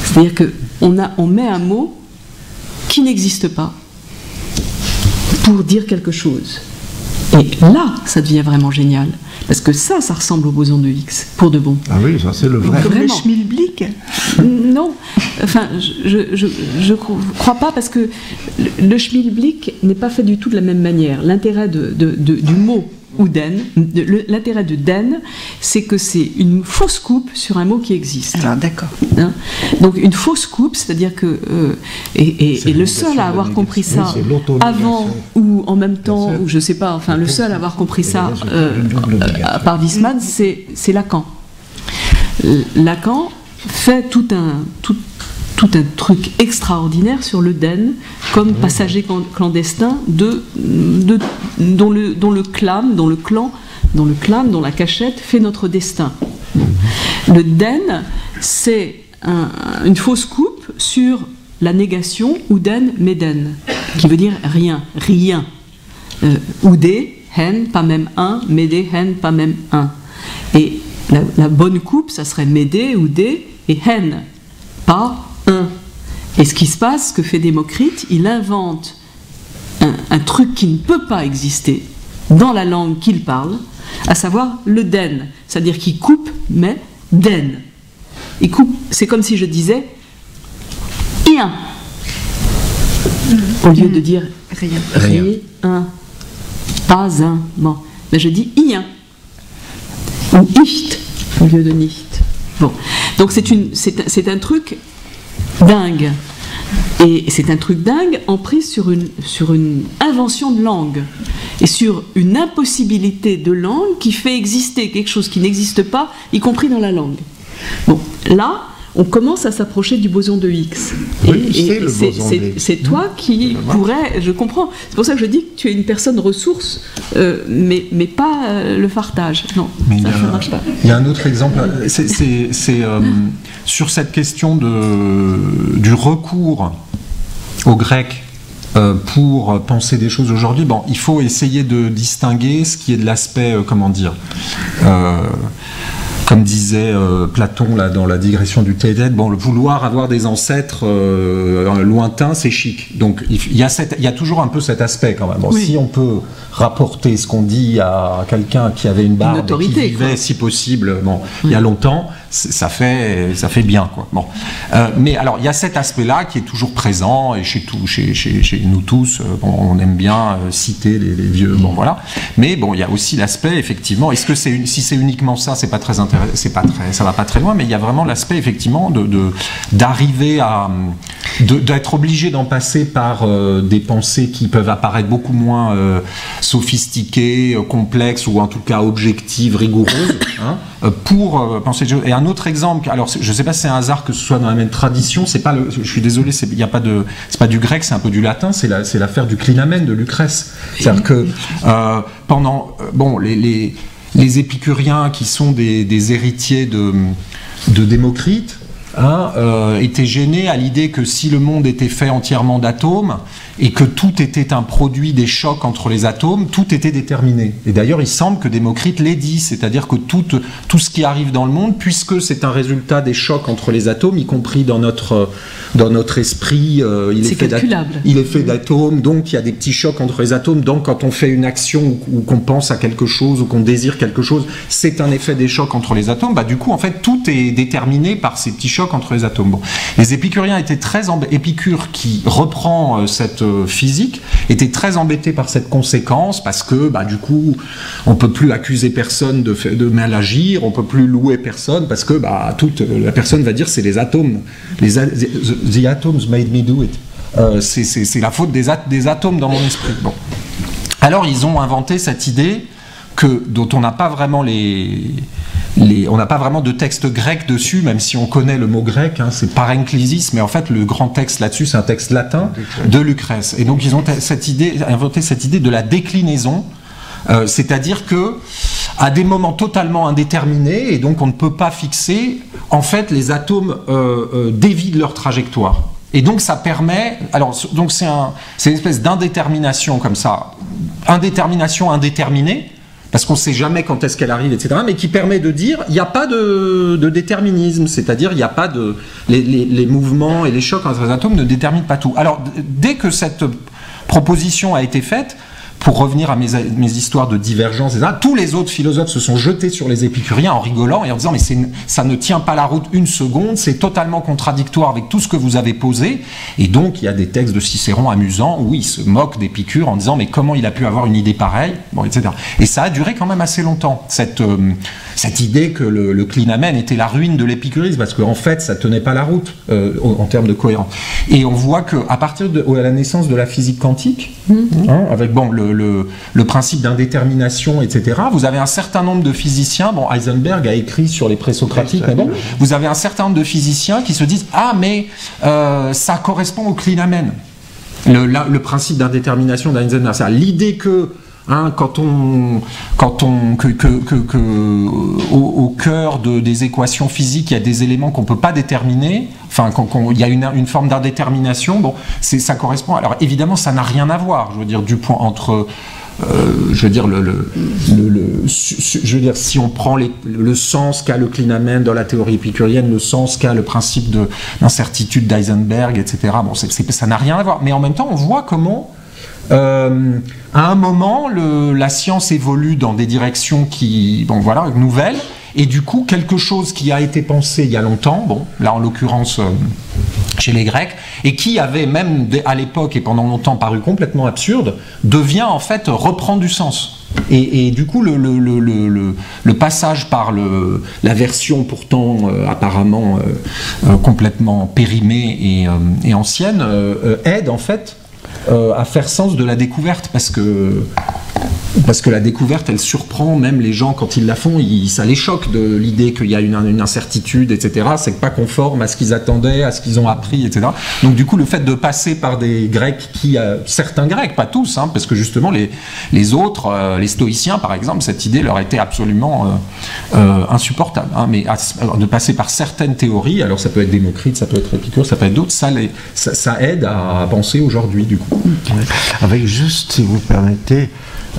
C'est-à-dire qu'on met un mot qui n'existe pas pour dire quelque chose. Et là, ça devient vraiment génial. Parce que ça ressemble au boson de Higgs, pour de bon. Ah oui, ça c'est le vrai. Comme le schmilblick? Non, enfin, je crois pas, parce que le schmilblick n'est pas fait du tout de la même manière. L'intérêt du mot ou den, l'intérêt de den, c'est que c'est une fausse coupe sur un mot qui existe. Alors d'accord. Hein, donc une fausse coupe, c'est-à-dire que et le seul à avoir compris ça avant ou en même temps, ou je sais pas, enfin le seul à avoir compris ça à part Wiesmann, c'est Lacan. Lacan fait tout un truc extraordinaire sur le den comme passager clandestin dont le clan, dont la cachette fait notre destin. Le den, c'est une fausse coupe sur la négation uden meden, qui veut dire rien. Oudé, hen, pas même un, médé, hen, pas même un. Et la bonne coupe, ça serait médé, oudé et hen, pas un. Et ce qui se passe, ce que fait Démocrite, il invente un truc qui ne peut pas exister dans la langue qu'il parle, à savoir le den, c'est-à-dire qu'il coupe, mais den. Il coupe, c'est comme si je disais ien. Au lieu de dire Rien. rien, pas un. Bon, mais je dis ien. Ou icht au lieu de nicht. Bon, donc c'est un truc dingue. Et c'est un truc dingue emprise sur une invention de langue et sur une impossibilité de langue qui fait exister quelque chose qui n'existe pas, y compris dans la langue. Bon, là, on commence à s'approcher du boson de Higgs. Oui, c'est le boson de Higgs. C'est toi qui pourrais, je comprends. C'est pour ça que je dis que tu es une personne ressource, mais pas le fartage. Non, mais ça ne marche pas. Il y a un autre exemple, c'est sur cette question du recours au grec pour penser des choses aujourd'hui. Bon, il faut essayer de distinguer ce qui est de l'aspect, comment dire, comme disait Platon là, dans la digression du Thédède, bon, le vouloir avoir des ancêtres lointains, c'est chic. Donc il y a toujours un peu cet aspect quand même. Bon, oui. Si on peut rapporter ce qu'on dit à quelqu'un qui avait une barbe, qui vivait, quoi, si possible, bon, il y a longtemps, ça fait bien, quoi. Bon. Mais alors il y a cet aspect-là qui est toujours présent et chez nous tous, bon, on aime bien citer les vieux, bon voilà. Mais bon, il y a aussi l'aspect effectivement. Est-ce que si c'est uniquement ça, c'est pas très intéressant. Ça va pas très loin, mais il y a vraiment l'aspect effectivement d'arriver à d'être obligé d'en passer par des pensées qui peuvent apparaître beaucoup moins sophistiquées, complexes ou en tout cas objectives, rigoureuses, hein, pour penser. Et un autre exemple, alors je sais pas si c'est un hasard que ce soit dans la même tradition, c'est pas je suis désolé, c'est pas du grec, c'est un peu du latin, c'est l'affaire du clinamen de Lucrèce. C'est-à-dire que pendant les épicuriens qui sont des héritiers de Démocrite, hein, étaient gênés à l'idée que si le monde était fait entièrement d'atomes et que tout était un produit des chocs entre les atomes, tout était déterminé. Et d'ailleurs, il semble que Démocrite l'ait dit, c'est-à-dire que tout ce qui arrive dans le monde, puisque c'est un résultat des chocs entre les atomes, y compris dans notre esprit, il est fait d'atomes, donc il y a des petits chocs entre les atomes. Donc quand on fait une action ou qu'on pense à quelque chose ou qu'on désire quelque chose, c'est un effet des chocs entre les atomes. Bah, du coup, en fait, tout est déterminé par ces petits chocs entre les atomes. Bon. Les épicuriens étaient Épicure, qui reprend cette physique, était très embêté par cette conséquence parce que bah, du coup on peut plus accuser personne de mal agir, on peut plus louer personne parce que bah, la personne va dire c'est les atomes, the atoms made me do it, c'est la faute des atomes dans mon esprit. Bon. Alors ils ont inventé cette idée dont on n'a pas vraiment on n'a pas vraiment de texte grec dessus, même si on connaît le mot grec, hein, c'est parenklisis, mais en fait le grand texte là-dessus c'est un texte latin de Lucrèce. Et donc ils ont inventé cette idée de la déclinaison, c'est-à-dire que à des moments totalement indéterminés, et donc on ne peut pas fixer, en fait les atomes dévient leur trajectoire. Et donc ça permet, donc c'est une espèce d'indétermination comme ça, indétermination indéterminée, parce qu'on ne sait jamais quand est-ce qu'elle arrive, etc., mais qui permet de dire il n'y a pas de déterminisme, c'est-à-dire il n'y a pas les mouvements et les chocs entre les atomes ne déterminent pas tout. Alors, dès que cette proposition a été faite, pour revenir à mes histoires de divergence, etc., tous les autres philosophes se sont jetés sur les épicuriens en rigolant et en disant mais ça ne tient pas la route une seconde, c'est totalement contradictoire avec tout ce que vous avez posé. Et donc il y a des textes de Cicéron amusants où il se moque d'Épicure en disant mais comment il a pu avoir une idée pareille, bon, etc. Et ça a duré quand même assez longtemps, cette idée que le clinamen était la ruine de l'épicurisme, parce qu'en fait ça tenait pas la route en termes de cohérence. Et on voit qu'à partir de la naissance de la physique quantique, hein, avec le principe d'indétermination, etc., vous avez un certain nombre de physiciens, bon, Heisenberg a écrit sur les présocratiques, mais bon, vous avez un certain nombre de physiciens qui se disent ah mais ça correspond au clinamen, le principe d'indétermination d'Heisenberg, c'est-à-dire l'idée que hein, au cœur des équations physiques, il y a des éléments qu'on ne peut pas déterminer, enfin, il y a une forme d'indétermination, bon, ça correspond. Alors évidemment, ça n'a rien à voir, je veux dire, du point entre. Je veux dire, si on prend le sens qu'a le clinamen dans la théorie épicurienne, le sens qu'a le principe d'incertitude d'Heisenberg, etc., bon, ça n'a rien à voir. Mais en même temps, on voit comment. À un moment, la science évolue dans des directions nouvelles, Et du coup, quelque chose qui a été pensé il y a longtemps, bon, là en l'occurrence chez les Grecs, et qui avait même à l'époque et pendant longtemps paru complètement absurde, devient en fait, reprend du sens. Et du coup, le passage par la version pourtant apparemment complètement périmée et ancienne aide en fait à faire sens de la découverte, parce que la découverte, elle surprend même les gens quand ils la font, ça les choque de l'idée qu'il y a une incertitude, etc. C'est pas conforme à ce qu'ils attendaient, à ce qu'ils ont appris, etc. Donc du coup, le fait de passer par des Grecs certains Grecs, pas tous, hein, parce que justement les autres, les stoïciens par exemple, cette idée leur était absolument insupportable. Hein, mais de passer par certaines théories, alors ça peut être Démocrite, ça peut être Épicure, ça peut être d'autres, ça aide à penser aujourd'hui du coup. Avec juste, si vous permettez,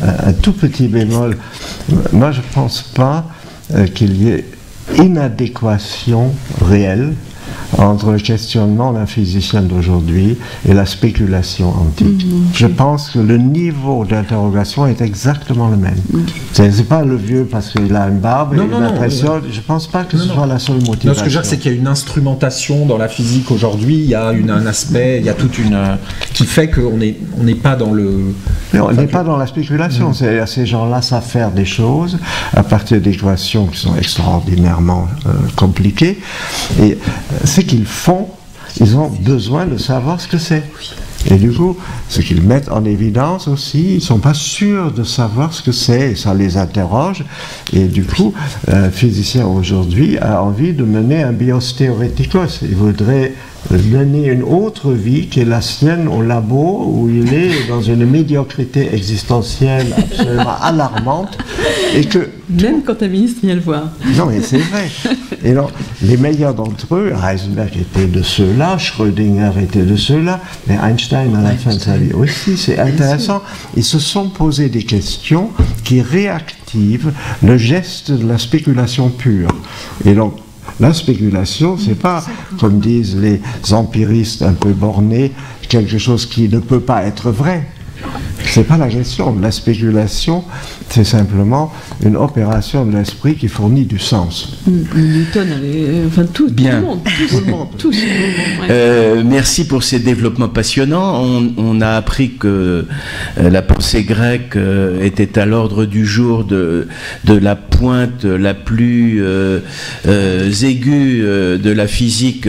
un tout petit bémol. Moi, je ne pense pas qu'il y ait inadéquation réelle entre le questionnement d'un physicien d'aujourd'hui et la spéculation antique. Je pense que le niveau d'interrogation est exactement le même. C'est pas le vieux parce qu'il a une barbe et une impression. Je pense pas que ce soit la seule motivation. Non, ce que je veux dire, c'est qu'il y a une instrumentation dans la physique aujourd'hui. Il y a un aspect, il y a toute une qui fait qu'on n'est pas dans le. Mais on n'est pas dans la spéculation. Ces gens-là savent faire des choses à partir d'équations qui sont extraordinairement compliquées. Et ce qu'ils font, ils ont besoin de savoir ce que c'est. Et du coup, ce qu'ils mettent en évidence aussi, ils ne sont pas sûrs de savoir ce que c'est, et ça les interroge. Et du coup, un physicien aujourd'hui a envie de mener un bios theoreticus. Il voudrait mener une autre vie qui est la sienne au labo, où il est dans une médiocrité existentielle absolument alarmante. Et que même quand un ministre vient le voir. Non, mais c'est vrai. Et donc, les meilleurs d'entre eux, Heisenberg était de ceux-là, Schrödinger était de ceux-là, mais Einstein à la fin de sa vie aussi, c'est intéressant. Ils se sont posés des questions qui réactivent le geste de la spéculation pure. Et donc, la spéculation, c'est pas, comme disent les empiristes un peu bornés, quelque chose qui ne peut pas être vrai. C'est pas la question. La spéculation, c'est simplement une opération de l'esprit qui fournit du sens. Newton avait, enfin tout le monde, tous. Merci pour ces développements passionnants. On a appris que la pensée grecque était à l'ordre du jour de la pointe la plus aiguë de la physique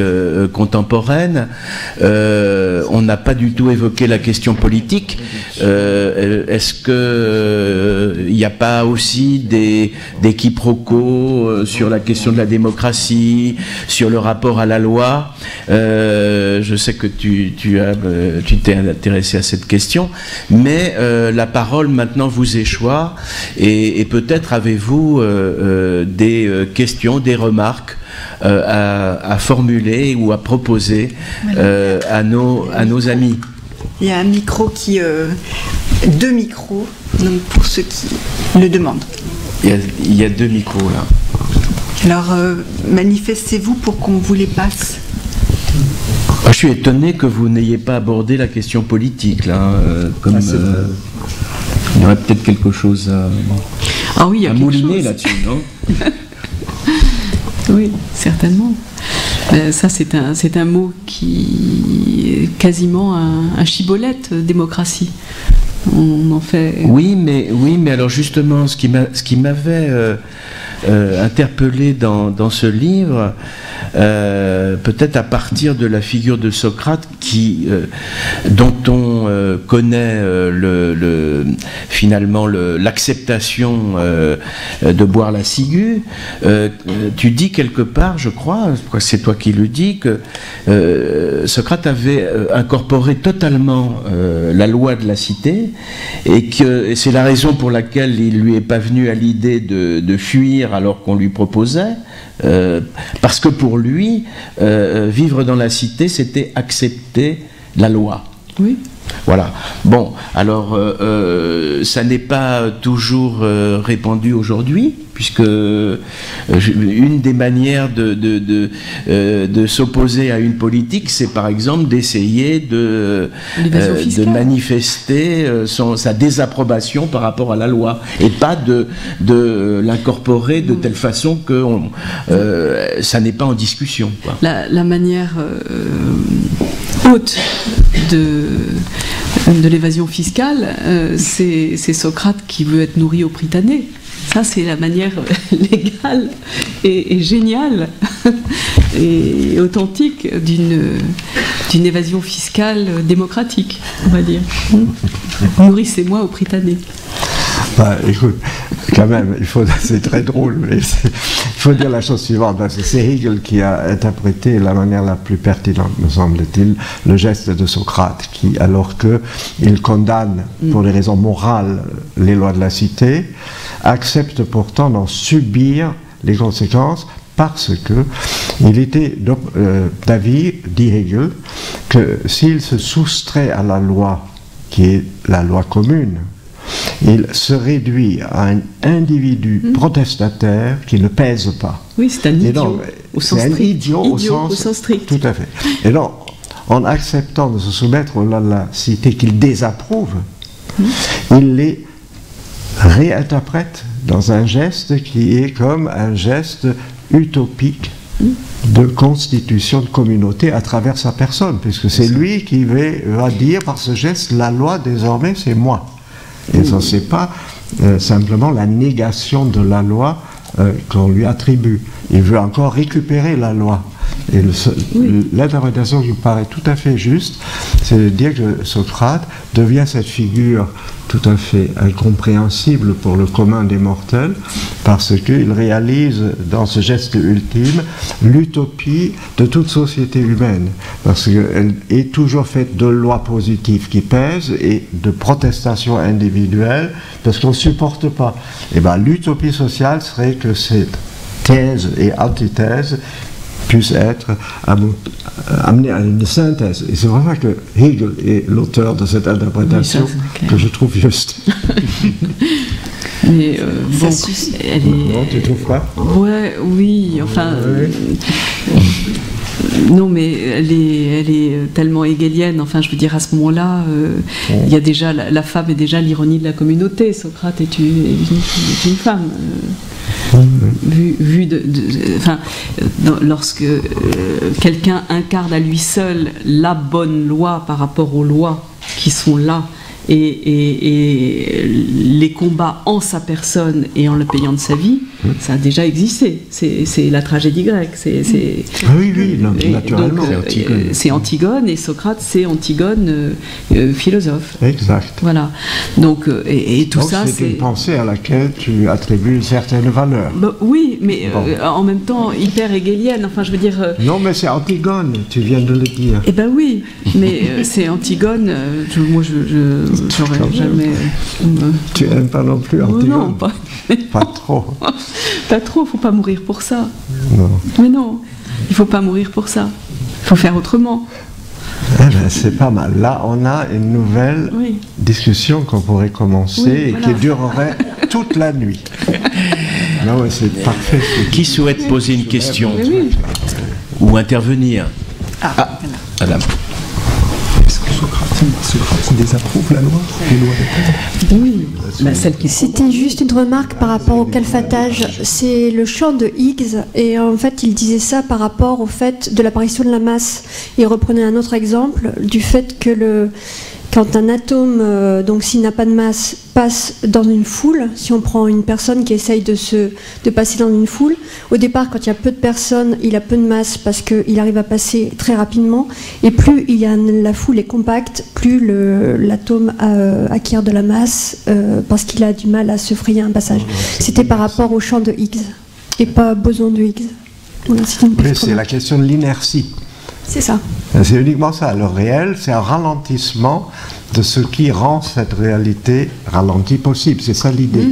contemporaine. On n'a pas du tout évoqué la question politique. Est-ce qu'il n'y a pas aussi des quiproquos sur la question de la démocratie, sur le rapport à la loi? Je sais que tu t'es intéressé à cette question, mais la parole maintenant vous échoit, et peut-être avez-vous des questions, des remarques à formuler ou à proposer à nos amis. Il y a un micro deux micros, donc pour ceux qui le demandent. Il y a deux micros là. Alors, manifestez-vous pour qu'on vous les passe. Je suis étonné que vous n'ayez pas abordé la question politique là. Il y aurait peut-être quelque chose à mouliner là-dessus, non? Oui, certainement. Ça, c'est un mot qui est quasiment un shibboleth, démocratie. On en fait. Oui, mais alors justement, ce qui m'avait interpellé dans ce livre, peut-être à partir de la figure de Socrate, dont on connaît finalement l'acceptation de boire la ciguë. Tu dis quelque part, je crois que c'est toi qui le dis, que Socrate avait incorporé totalement la loi de la cité, et c'est la raison pour laquelle il lui est pas venu à l'idée de fuir alors qu'on lui proposait, parce que pour lui, vivre dans la cité, c'était accepter la loi. Oui. Voilà. Bon, alors, ça n'est pas toujours répandu aujourd'hui, puisque une des manières de s'opposer à une politique, c'est par exemple d'essayer de manifester sa désapprobation par rapport à la loi, et pas de l'incorporer de telle façon que ça n'est pas en discussion, quoi. La manière haute de l'évasion fiscale, c'est Socrate qui veut être nourri au Prytanée. Ça, c'est la manière légale et géniale et authentique d'une évasion fiscale démocratique, on va dire. Nourrissez-moi au Prytanée. Bah, écoute, quand même, c'est très drôle, mais il faut dire la chose suivante, parce que c'est Hegel qui a interprété la manière la plus pertinente, me semble-t-il, le geste de Socrate, qui, alors qu'il condamne pour des raisons morales les lois de la cité, accepte pourtant d'en subir les conséquences, parce que il était d'avis, dit Hegel, que s'il se soustrait à la loi, qui est la loi commune, il se réduit à un individu protestataire qui ne pèse pas. Oui, c'est un idiot au sens strict. Idiot au sens strict. Tout à fait. Et donc, en acceptant de se soumettre aux lois de la cité qu'il désapprouve, il les réinterprète dans un geste qui est comme un geste utopique de constitution de communauté à travers sa personne, puisque c'est lui qui va dire par ce geste, la loi désormais c'est moi. Et ça, c'est pas simplement la négation de la loi qu'on lui attribue. Il veut encore récupérer la loi. Et l'interprétation qui me paraît tout à fait juste, c'est de dire que Socrate devient cette figure tout à fait incompréhensible pour le commun des mortels, parce qu'il réalise dans ce geste ultime l'utopie de toute société humaine, parce qu'elle est toujours faite de lois positives qui pèsent et de protestations individuelles, parce qu'on ne supporte pas. Et bien l'utopie sociale serait que cette thèse et antithèse puisse être amené à une synthèse. Et c'est vraiment que Hegel est l'auteur de cette interprétation que je trouve juste. Mais bon, elle est... Non, tu trouves pas? Ouais, oui, enfin... Non, mais elle est tellement hégélienne. Enfin, je veux dire, à ce moment-là, il y a déjà la femme est déjà l'ironie de la communauté. Socrate est une femme. Lorsque quelqu'un incarne à lui seul la bonne loi par rapport aux lois qui sont là, et les combats en sa personne et en le payant de sa vie, ça a déjà existé. C'est la tragédie grecque. Oui, naturellement. C'est Antigone, et Socrate, c'est Antigone, philosophe. Exact. Voilà. Donc, et tout ça, c'est une pensée à laquelle tu attribues une certaine valeur. Bah, oui, mais en même temps hyper hégélienne. Enfin, je veux dire. Non, mais c'est Antigone, tu viens de le dire. Eh ben oui, mais c'est Antigone. Moi, j'aurais jamais. Tu n'aimes pas non plus Antigone? Non, pas trop. Pas trop, faut pas mourir pour ça. Non. Mais non, il faut pas mourir pour ça. Il faut faire autrement. Eh ben, c'est pas mal. Là, on a une nouvelle discussion qu'on pourrait commencer et qui durerait toute la nuit. Non, ouais, c'est parfait. Qui souhaite poser une question ou intervenir? Madame. Est-ce que Socrate désapprouve la loi? Oui, celle qui... C'était juste une remarque par rapport au calfatage. C'est le chant de Higgs, et en fait il disait ça par rapport au fait de l'apparition de la masse. Il reprenait un autre exemple du fait que quand un atome, donc s'il n'a pas de masse, passe dans une foule, si on prend une personne qui essaye de passer dans une foule, au départ, quand il y a peu de personnes, il a peu de masse parce qu'il arrive à passer très rapidement, et plus la foule est compacte, plus l'atome acquiert de la masse parce qu'il a du mal à se frayer un passage. C'était par rapport au champ de Higgs, et pas boson de Higgs. Voilà, c'est la question de l'inertie. C'est ça. C'est uniquement ça. Le réel, c'est un ralentissement de ce qui rend cette réalité ralentie possible. C'est ça l'idée.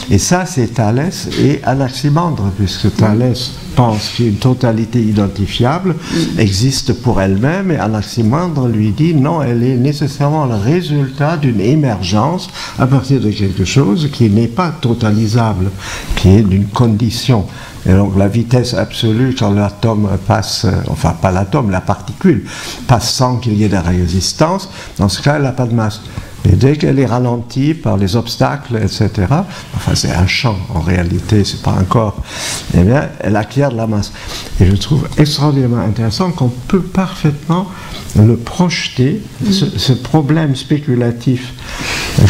Et ça, c'est Thalès et Anaximandre, puisque Thalès pense qu'une totalité identifiable existe pour elle-même, et Anaximandre lui dit non, elle est nécessairement le résultat d'une émergence à partir de quelque chose qui n'est pas totalisable, qui est d'une condition. Et donc la vitesse absolue quand l'atome passe, enfin pas l'atome, la particule passe sans qu'il y ait de résistance, dans ce cas elle n'a pas de masse. Et dès qu'elle est ralentie par les obstacles, etc., enfin c'est un champ en réalité, c'est pas un corps, eh bien elle acquiert de la masse. Et je trouve extraordinairement intéressant qu'on peut parfaitement le projeter, ce problème spéculatif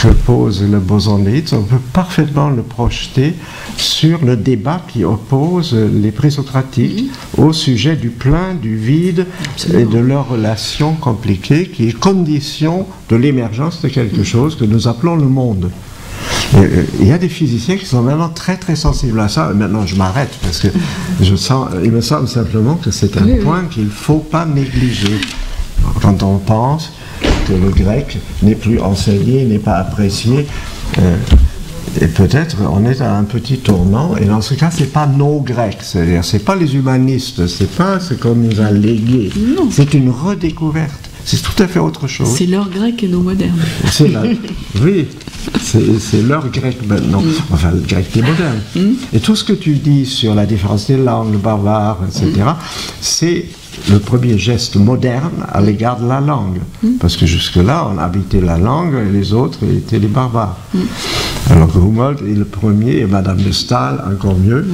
que pose le boson de Higgs, on peut parfaitement le projeter sur le débat qui oppose les présocratiques au sujet du plein, du vide et de leur relation compliquée qui est condition de l'émergence de quelque chose que nous appelons le monde. Il y a des physiciens qui sont maintenant très très sensibles à ça. Maintenant je m'arrête parce que il me semble simplement que c'est un point qu'il ne faut pas négliger quand on pense que le grec n'est plus enseigné, n'est pas apprécié. Et peut-être on est à un petit tournant, et dans ce cas c'est pas nos Grecs, c'est-à-dire c'est pas les humanistes, c'est pas ce qu'on nous a légué, c'est une redécouverte, c'est tout à fait autre chose. C'est leur grec et nos modernes. Oui, c'est leur grec maintenant, enfin le grec des modernes. Et tout ce que tu dis sur la différence des langues, le barbare, etc., c'est le premier geste moderne à l'égard de la langue. Parce que jusque-là, on habitait la langue et les autres étaient les barbares. Alors que Humboldt est le premier, et Madame de Staël encore mieux.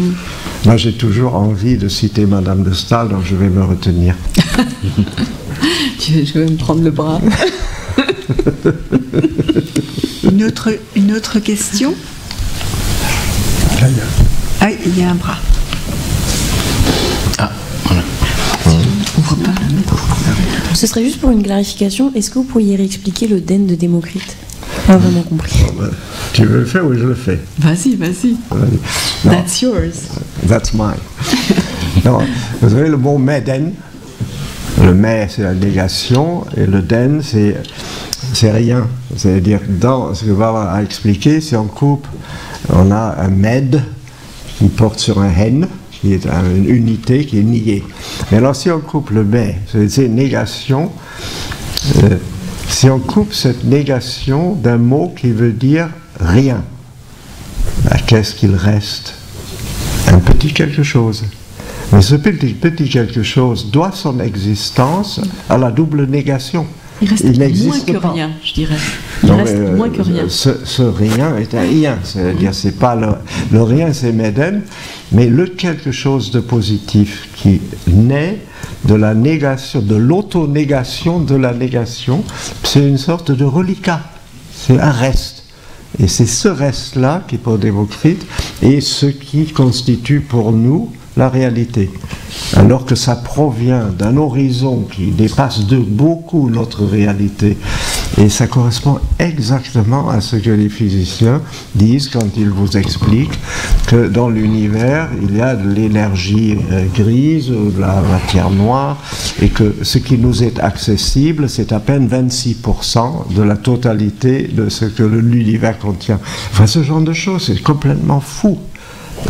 Moi, j'ai toujours envie de citer Madame de Staël, donc je vais me retenir. Je vais me prendre le bras. Une autre question? Ah, il y a un bras. Ah, voilà. Ce serait juste pour une clarification, est-ce que vous pourriez réexpliquer le den de Démocrite? Pas vraiment compris. Tu veux le faire ou je le fais? Vas-y. That's yours. That's mine. Non, vous savez le mot meden, le mais c'est la négation et le den c'est rien. C'est-à-dire dans ce que Barbara a expliqué, si on coupe, on a un med qui porte sur un hen, qui est une unité qui est niée. Mais alors si on coupe le mais, c'est négation, si on coupe cette négation d'un mot qui veut dire rien, ben, qu'est-ce qu'il reste? Un petit quelque chose. Mais ce petit quelque chose doit son existence à la double négation. Il reste moins que pas. rien, je dirais. Moins que rien. Ce rien est un rien, c'est-à-dire c'est pas le rien, c'est Médène, mais le quelque chose de positif qui naît de la négation, de l'auto-négation de la négation, c'est une sorte de reliquat, c'est un reste. Et c'est ce reste-là qui, pour Démocrite, est ce qui constitue pour nous la réalité. Alors que ça provient d'un horizon qui dépasse de beaucoup notre réalité. Et ça correspond exactement à ce que les physiciens disent quand ils vous expliquent que dans l'univers, il y a de l'énergie grise ou de la matière noire, et que ce qui nous est accessible, c'est à peine 26% de la totalité de ce que l'univers contient. Enfin, ce genre de choses, c'est complètement fou.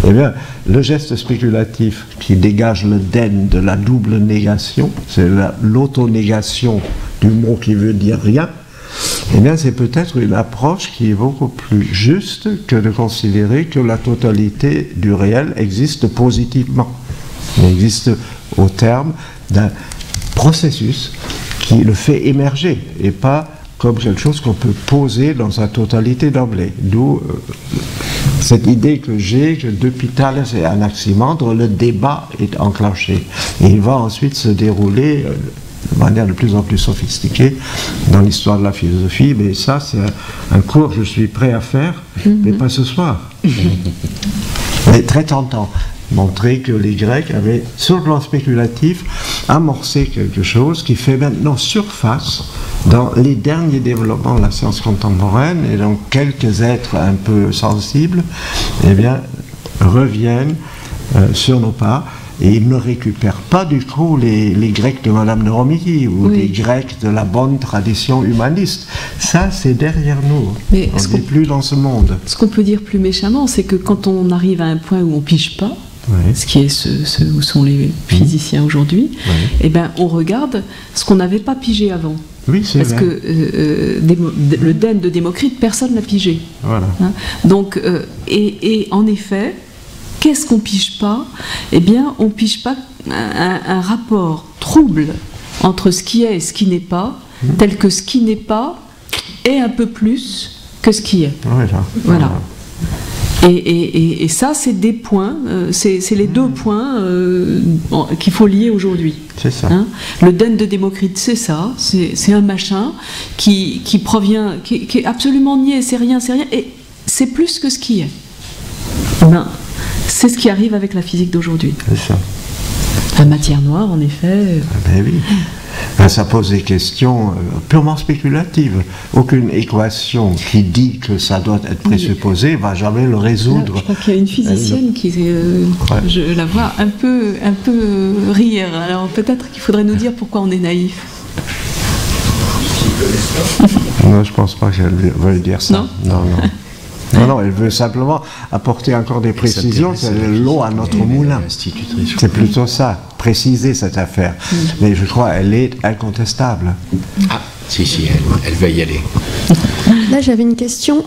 Eh bien, le geste spéculatif qui dégage le den de la double négation, c'est l'auto-négation du mot qui veut dire rien, eh bien, c'est peut-être une approche qui est beaucoup plus juste que de considérer que la totalité du réel existe positivement. Elle existe au terme d'un processus qui le fait émerger et pas comme quelque chose qu'on peut poser dans sa totalité d'emblée. D'où cette idée que j'ai que depuis Thalès et Anaximandre, le débat est enclenché. Et il va ensuite se dérouler de manière de plus en plus sophistiquée dans l'histoire de la philosophie. Mais ça, c'est un cours que je suis prêt à faire, mais pas ce soir. Mais très tentant. Montrer que les Grecs avaient, sur le plan spéculatif, amorcé quelque chose qui fait maintenant surface dans les derniers développements de la science contemporaine, et donc quelques êtres un peu sensibles, eh bien, reviennent sur nos pas, et ils ne récupèrent pas du coup les Grecs de Madame de Romilly ou les Grecs de la bonne tradition humaniste. Ça, c'est derrière nous. Mais on n'est plus dans ce monde. Ce qu'on peut dire plus méchamment, c'est que quand on arrive à un point où on ne pige pas, ce qui est ce où sont les physiciens aujourd'hui, eh ben, on regarde ce qu'on n'avait pas pigé avant. Oui, c'est Parce vrai. que le Den de Démocrite, personne ne l'a pigé. Voilà. Hein. Donc, et en effet, qu'est-ce qu'on pige pas? Eh bien, on pige pas un rapport trouble entre ce qui est et ce qui n'est pas, tel que ce qui n'est pas est un peu plus que ce qui est. Voilà. Et ça, c'est des points, c'est les deux points qu'il faut lier aujourd'hui. C'est ça. Hein, le Den de Démocrite, c'est ça, c'est un machin qui provient, qui est absolument niais, c'est rien, et c'est plus que ce qui est. Ben, c'est ce qui arrive avec la physique d'aujourd'hui. C'est ça. La matière noire, en effet. Ben oui. Ben, ça pose des questions purement spéculatives. Aucune équation qui dit que ça doit être présupposé ne va jamais le résoudre. Là, je crois qu'il y a une physicienne qui, je la vois un peu rire. Alors peut-être qu'il faudrait nous dire pourquoi on est naïf. Non, je pense pas qu'elle veuille dire ça. Non. Non, elle veut simplement apporter encore des précisions, c'est l'eau à notre moulin. C'est plutôt ça, préciser cette affaire. Mais je crois qu'elle est incontestable. Ah, si, elle va y aller. Là, j'avais une question,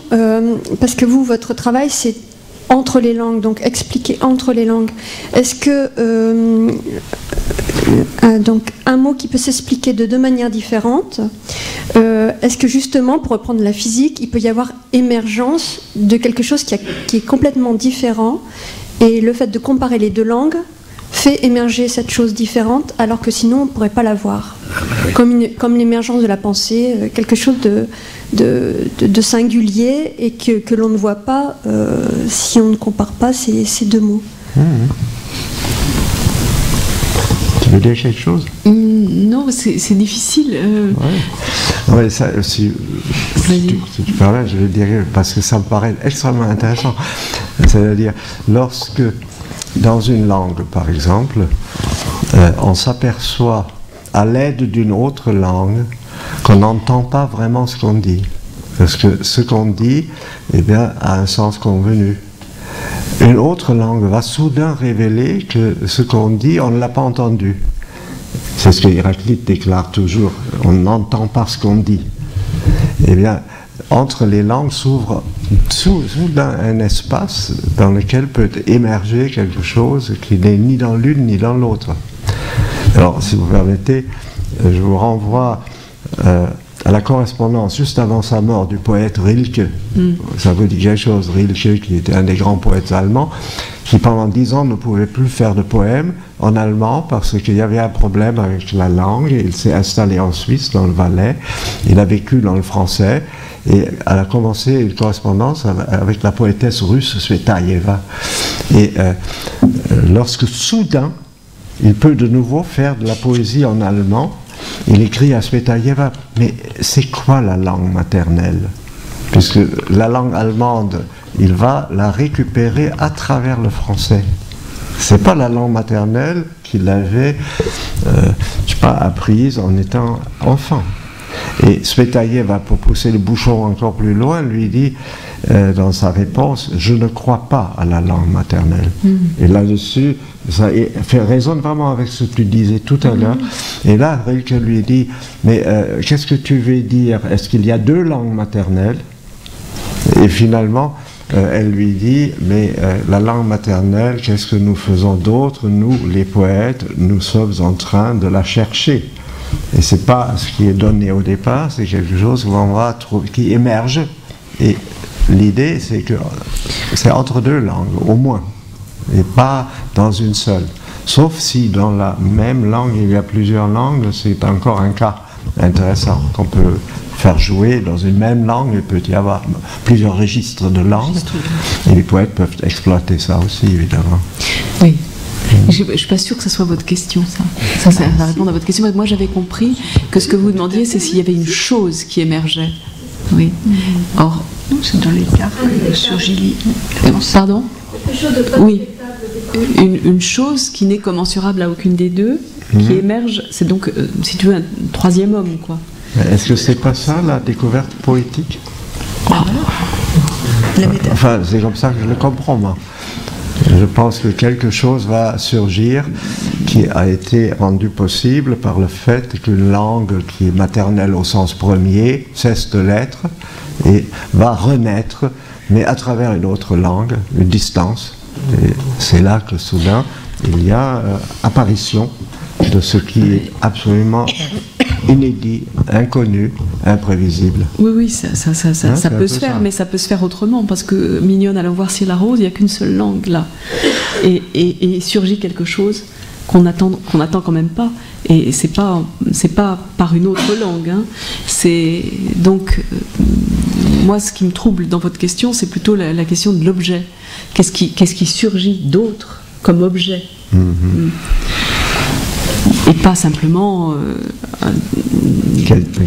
parce que vous, votre travail, c'est entre les langues, donc expliquer entre les langues. Est-ce que donc un mot qui peut s'expliquer de deux manières différentes, est-ce que justement, pour reprendre la physique, il peut y avoir émergence de quelque chose qui est complètement différent, et le fait de comparer les deux langues fait émerger cette chose différente, alors que sinon on ne pourrait pas la voir, comme l'émergence de la pensée, quelque chose de singulier et que l'on ne voit pas si on ne compare pas ces deux mots. Tu veux dire quelque chose? Non, c'est difficile. Ouais, ça, si tu permets, je vais dire, parce que ça me paraît extrêmement intéressant. C'est-à-dire, lorsque, dans une langue, par exemple, on s'aperçoit, à l'aide d'une autre langue, qu'on n'entend pas vraiment ce qu'on dit. Parce que ce qu'on dit, eh bien, a un sens convenu. Une autre langue va soudain révéler que ce qu'on dit, on ne l'a pas entendu. C'est ce que Héraclite déclare toujours, on n'entend pas ce qu'on dit. Eh bien, entre les langues s'ouvre soudain un espace dans lequel peut émerger quelque chose qui n'est ni dans l'une ni dans l'autre. Alors, si vous permettez, je vous renvoie à la correspondance juste avant sa mort du poète Rilke. Ça vous dit quelque chose, Rilke, qui était un des grands poètes allemands, qui pendant 10 ans ne pouvait plus faire de poèmes en allemand parce qu'il y avait un problème avec la langue. Il s'est installé en Suisse, dans le Valais. Il a vécu dans le français et elle a commencé une correspondance avec la poétesse russe Svetaeva. Et lorsque soudain, il peut de nouveau faire de la poésie en allemand, il écrit à Svetaeva, mais c'est quoi la langue maternelle? Puisque la langue allemande, il va la récupérer à travers le français. C'est pas la langue maternelle qu'il avait, je sais pas, apprise en étant enfant. Et Svetaeva, pour pousser le bouchon encore plus loin, lui dit dans sa réponse, je ne crois pas à la langue maternelle. Et là-dessus, ça résonne vraiment avec ce que tu disais tout à l'heure. Et là, Rilke lui dit, mais qu'est-ce que tu veux dire? Est-ce qu'il y a deux langues maternelles? Et finalement, elle lui dit, mais la langue maternelle, qu'est-ce que nous faisons d'autre? Nous, les poètes, nous sommes en train de la chercher. Et c'est pas ce qui est donné au départ, c'est quelque chose qu'on va trouver, qui émerge. Et l'idée, c'est que c'est entre deux langues, au moins, et pas dans une seule. Sauf si dans la même langue, il y a plusieurs langues, c'est encore un cas intéressant qu'on peut faire jouer dans une même langue. Il peut y avoir plusieurs registres de langues, et les poètes peuvent exploiter ça aussi, évidemment. Oui. Je ne suis pas sûre que ce soit votre question, ça. Ça répond à votre question. Moi, j'avais compris que ce que vous demandiez, c'est s'il y avait une chose qui émergeait. Oui. Or, c'est dans les cartes sur Gilly. Pardon? Oui. Une chose qui n'est commensurable à aucune des deux, qui émerge, c'est donc, si tu veux, un troisième homme, quoi. Est-ce que c'est pas ça, la découverte poétique? La métaphore. Enfin, c'est comme ça que je le comprends, moi. Je pense que quelque chose va surgir qui a été rendu possible par le fait qu'une langue qui est maternelle au sens premier cesse de l'être et va renaître, mais à travers une autre langue, une distance. Et c'est là que soudain, il y a apparition de ce qui est absolument inédit, inconnu, imprévisible. Oui, ça peut se faire, mais ça peut se faire autrement, parce que Mignonne allant voir si la rose, il n'y a qu'une seule langue là. Et surgit quelque chose qu'on attend quand même pas. Et c'est pas par une autre langue. Hein. C'est donc moi, ce qui me trouble dans votre question, c'est plutôt la question de l'objet. Qu'est-ce qui surgit d'autre comme objet? Et pas simplement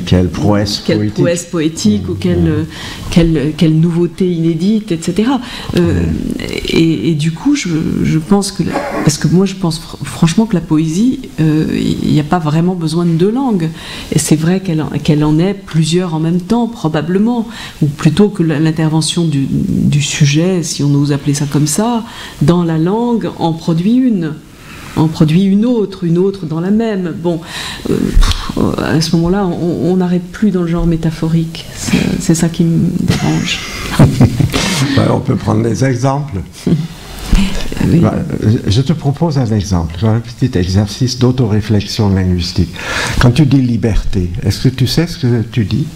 quelle prouesse poétique ou quelle nouveauté inédite, etc. Et du coup, je pense que... Parce que moi, je pense franchement que la poésie, il n'y a pas vraiment besoin de deux langues. Et c'est vrai qu'elle en est plusieurs en même temps, probablement. Ou plutôt que l'intervention du sujet, si on ose appeler ça comme ça, dans la langue, en produit une. En produit une autre dans la même. Bon, à ce moment-là, on n'arrête plus dans le genre métaphorique. C'est ça qui me dérange. On peut prendre des exemples. Oui. Je te propose un exemple, un petit exercice d'autoréflexion linguistique. Quand tu dis liberté, est-ce que tu sais ce que tu dis?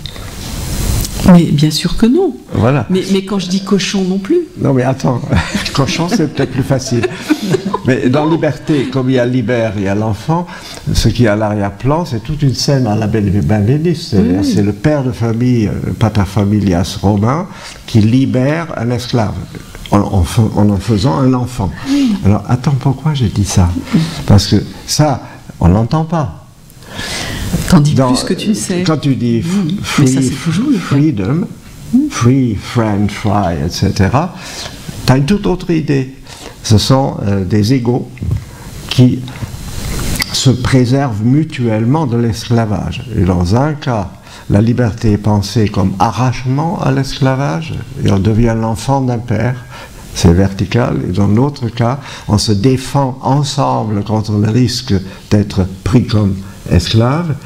Mais bien sûr que non. Voilà. Mais quand je dis cochon non plus. Non mais attends, cochon c'est peut-être plus facile. Mais dans liberté, comme il y a libère, il y a l'enfant, ce qui est à l'arrière-plan, c'est toute une scène à la Benveniste. C'est le père de famille, paterfamilias romain, qui libère un esclave en en faisant un enfant. Oui. Alors attends, pourquoi j'ai dit ça? Parce que ça, on l'entend pas. T'en dis plus que tu ne sais. Quand tu dis freedom, free, friend, fry, etc., tu as une toute autre idée. Ce sont des égaux qui se préservent mutuellement de l'esclavage. Et dans un cas, la liberté est pensée comme arrachement à l'esclavage, et on devient l'enfant d'un père, c'est vertical, et dans l'autre cas, on se défend ensemble contre le risque d'être pris comme esclave,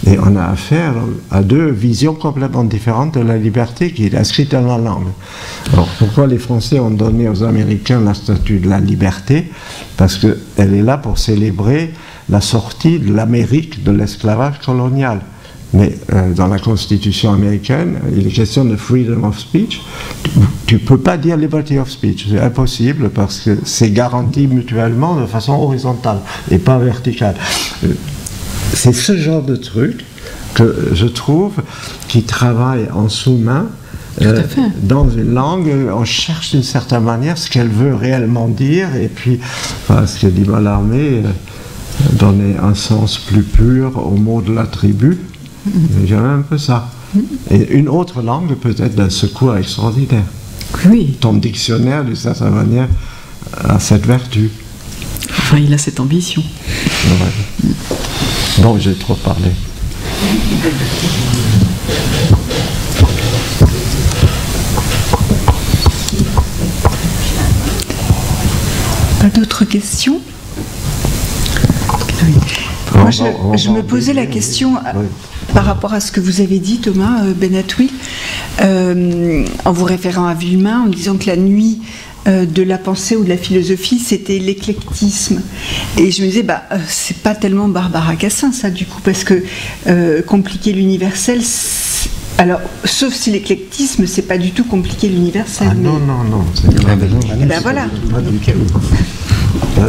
et on a affaire à deux visions complètement différentes de la liberté qui est inscrite dans la langue. Alors, pourquoi les Français ont donné aux Américains la statue de la liberté? Parce qu'elle est là pour célébrer la sortie de l'Amérique de l'esclavage colonial. Mais dans la Constitution américaine, il est question de freedom of speech. Tu ne peux pas dire liberty of speech, c'est impossible parce que c'est garanti mutuellement de façon horizontale et pas verticale. C'est ce genre de truc que je trouve qui travaille en sous-main dans une langue. On cherche d'une certaine manière ce qu'elle veut réellement dire, et puis, ce que dit Mallarmé, donner un sens plus pur au mot de la tribu. J'aime un peu ça. Et une autre langue peut être d'un secours extraordinaire. Oui. Ton dictionnaire, d'une certaine manière, a cette vertu. Enfin, il a cette ambition. Ouais. Bon, j'ai trop parlé. Pas d'autres questions? Moi, je me posais la question par rapport à ce que vous avez dit, Thomas Benatoui, en vous référant à Villemin, en disant que la nuit de la pensée ou de la philosophie, c'était l'éclectisme. Et je me disais, c'est pas tellement Barbara Cassin, ça, du coup, parce que compliquer l'universel, alors, sauf si l'éclectisme, c'est pas du tout compliquer l'universel. Ah mais... non, c'est voilà.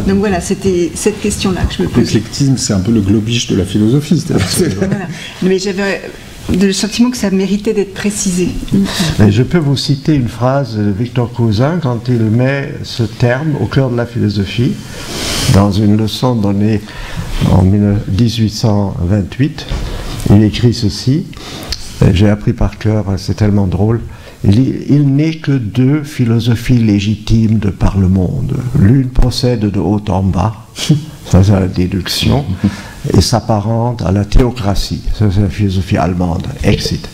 Donc voilà, c'était cette question-là que je me posais. L'éclectisme, c'est un peu le globish de la philosophie. Voilà. Mais j'avais le sentiment que ça méritait d'être précisé. Et je peux vous citer une phrase de Victor Cousin quand il met ce terme au cœur de la philosophie dans une leçon donnée en 1828. Il écrit ceci, j'ai appris par cœur, c'est tellement drôle. Il n'est que deux philosophies légitimes de par le monde. L'une procède de haut en bas, ça c'est la déduction, et s'apparente à la théocratie, ça c'est la philosophie allemande, exit.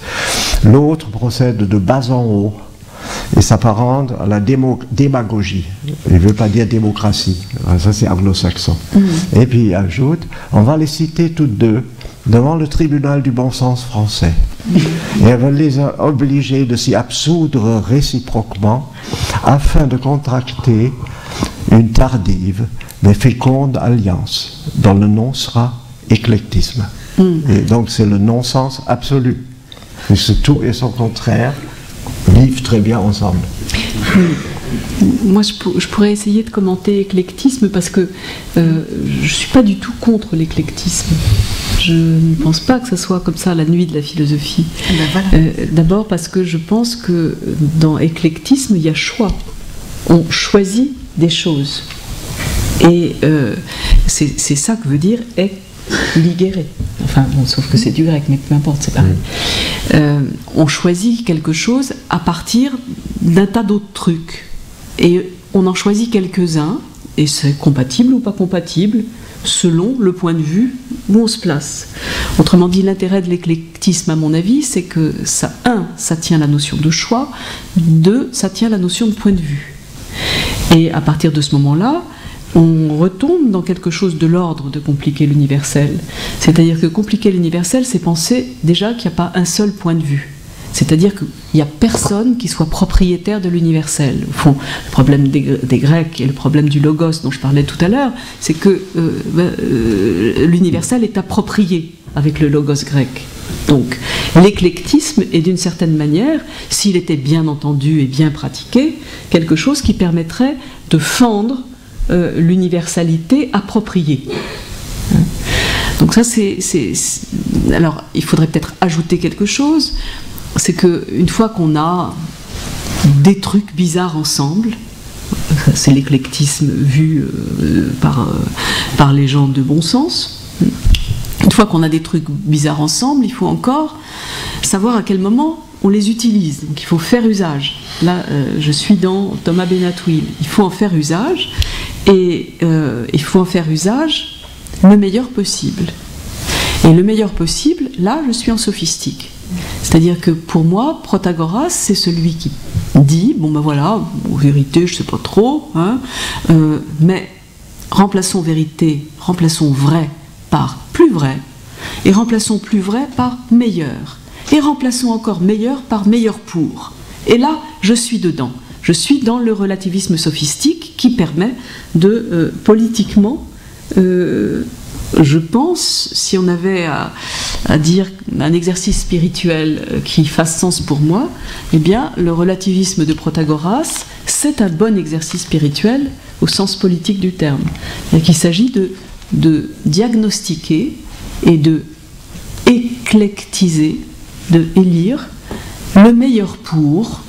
L'autre procède de bas en haut, et s'apparente à la démagogie. Il ne veut pas dire démocratie, ça c'est anglo-saxon. Et puis il ajoute, on va les citer toutes deux devant le tribunal du bon sens français. Et elle va les obliger de s'y absoudre réciproquement afin de contracter une tardive mais féconde alliance, dont le nom sera éclectisme. Et donc c'est le non-sens absolu. Puisque tout et son contraire vivent très bien ensemble. Moi, je pourrais essayer de commenter éclectisme parce que je ne suis pas du tout contre l'éclectisme. Je ne pense pas que ce soit comme ça la nuit de la philosophie. Ben voilà. D'abord parce que je pense que dans éclectisme, il y a choix. On choisit des choses. Et c'est ça que veut dire ligere. Enfin, bon, sauf que c'est du grec, mais peu importe, c'est pareil. On choisit quelque chose à partir d'un tas d'autres trucs. Et on en choisit quelques-uns, et c'est compatible ou pas compatible, selon le point de vue où on se place. Autrement dit, l'intérêt de l'éclectisme, à mon avis, c'est que ça tient la notion de choix, 2, ça tient la notion de point de vue. Et à partir de ce moment-là, on retombe dans quelque chose de l'ordre de compliquer l'universel. C'est-à-dire que compliquer l'universel, c'est penser déjà qu'il n'y a pas un seul point de vue. C'est-à-dire qu'il n'y a personne qui soit propriétaire de l'universel. Au fond, le problème des Grecs et le problème du logos dont je parlais tout à l'heure, c'est que l'universel est approprié avec le logos grec. Donc, l'éclectisme est d'une certaine manière, s'il était bien entendu et bien pratiqué, quelque chose qui permettrait de fendre l'universalité appropriée. Donc ça, alors, il faudrait peut-être ajouter quelque chose, c'est qu'une fois qu'on a des trucs bizarres ensemble, c'est l'éclectisme vu par les gens de bon sens, une fois qu'on a des trucs bizarres ensemble, il faut encore savoir à quel moment on les utilise. Donc il faut faire usage. Là, je suis dans Thomas Benatouil. Il faut en faire usage, et il faut en faire usage le meilleur possible. Et le meilleur possible, là, je suis en sophistique. C'est-à-dire que pour moi, Protagoras, c'est celui qui dit, bon ben voilà, vérité, je sais pas trop, hein, mais remplaçons vérité, remplaçons vrai par plus vrai, et remplaçons plus vrai par meilleur, et remplaçons encore meilleur par meilleur pour. Et là, je suis dedans. Je suis dans le relativisme sophistique qui permet de, politiquement, je pense, si on avait à dire un exercice spirituel qui fasse sens pour moi, eh bien, le relativisme de Protagoras, c'est un bon exercice spirituel au sens politique du terme. Donc, il s'agit de diagnostiquer et de éclectiser, de élire le meilleur pour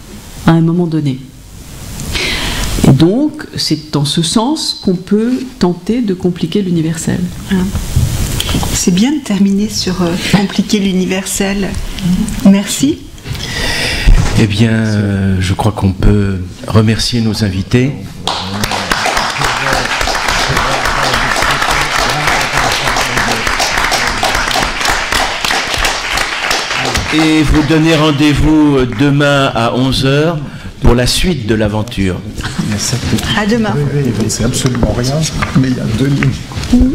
à un moment donné. Et donc, c'est dans ce sens qu'on peut tenter de compliquer l'universel. C'est bien de terminer sur compliquer l'universel. Merci. Eh bien, je crois qu'on peut remercier nos invités. Et vous donner rendez-vous demain à 11h pour la suite de l'aventure. À demain. C'est absolument rien, mais il y a 2 lignes.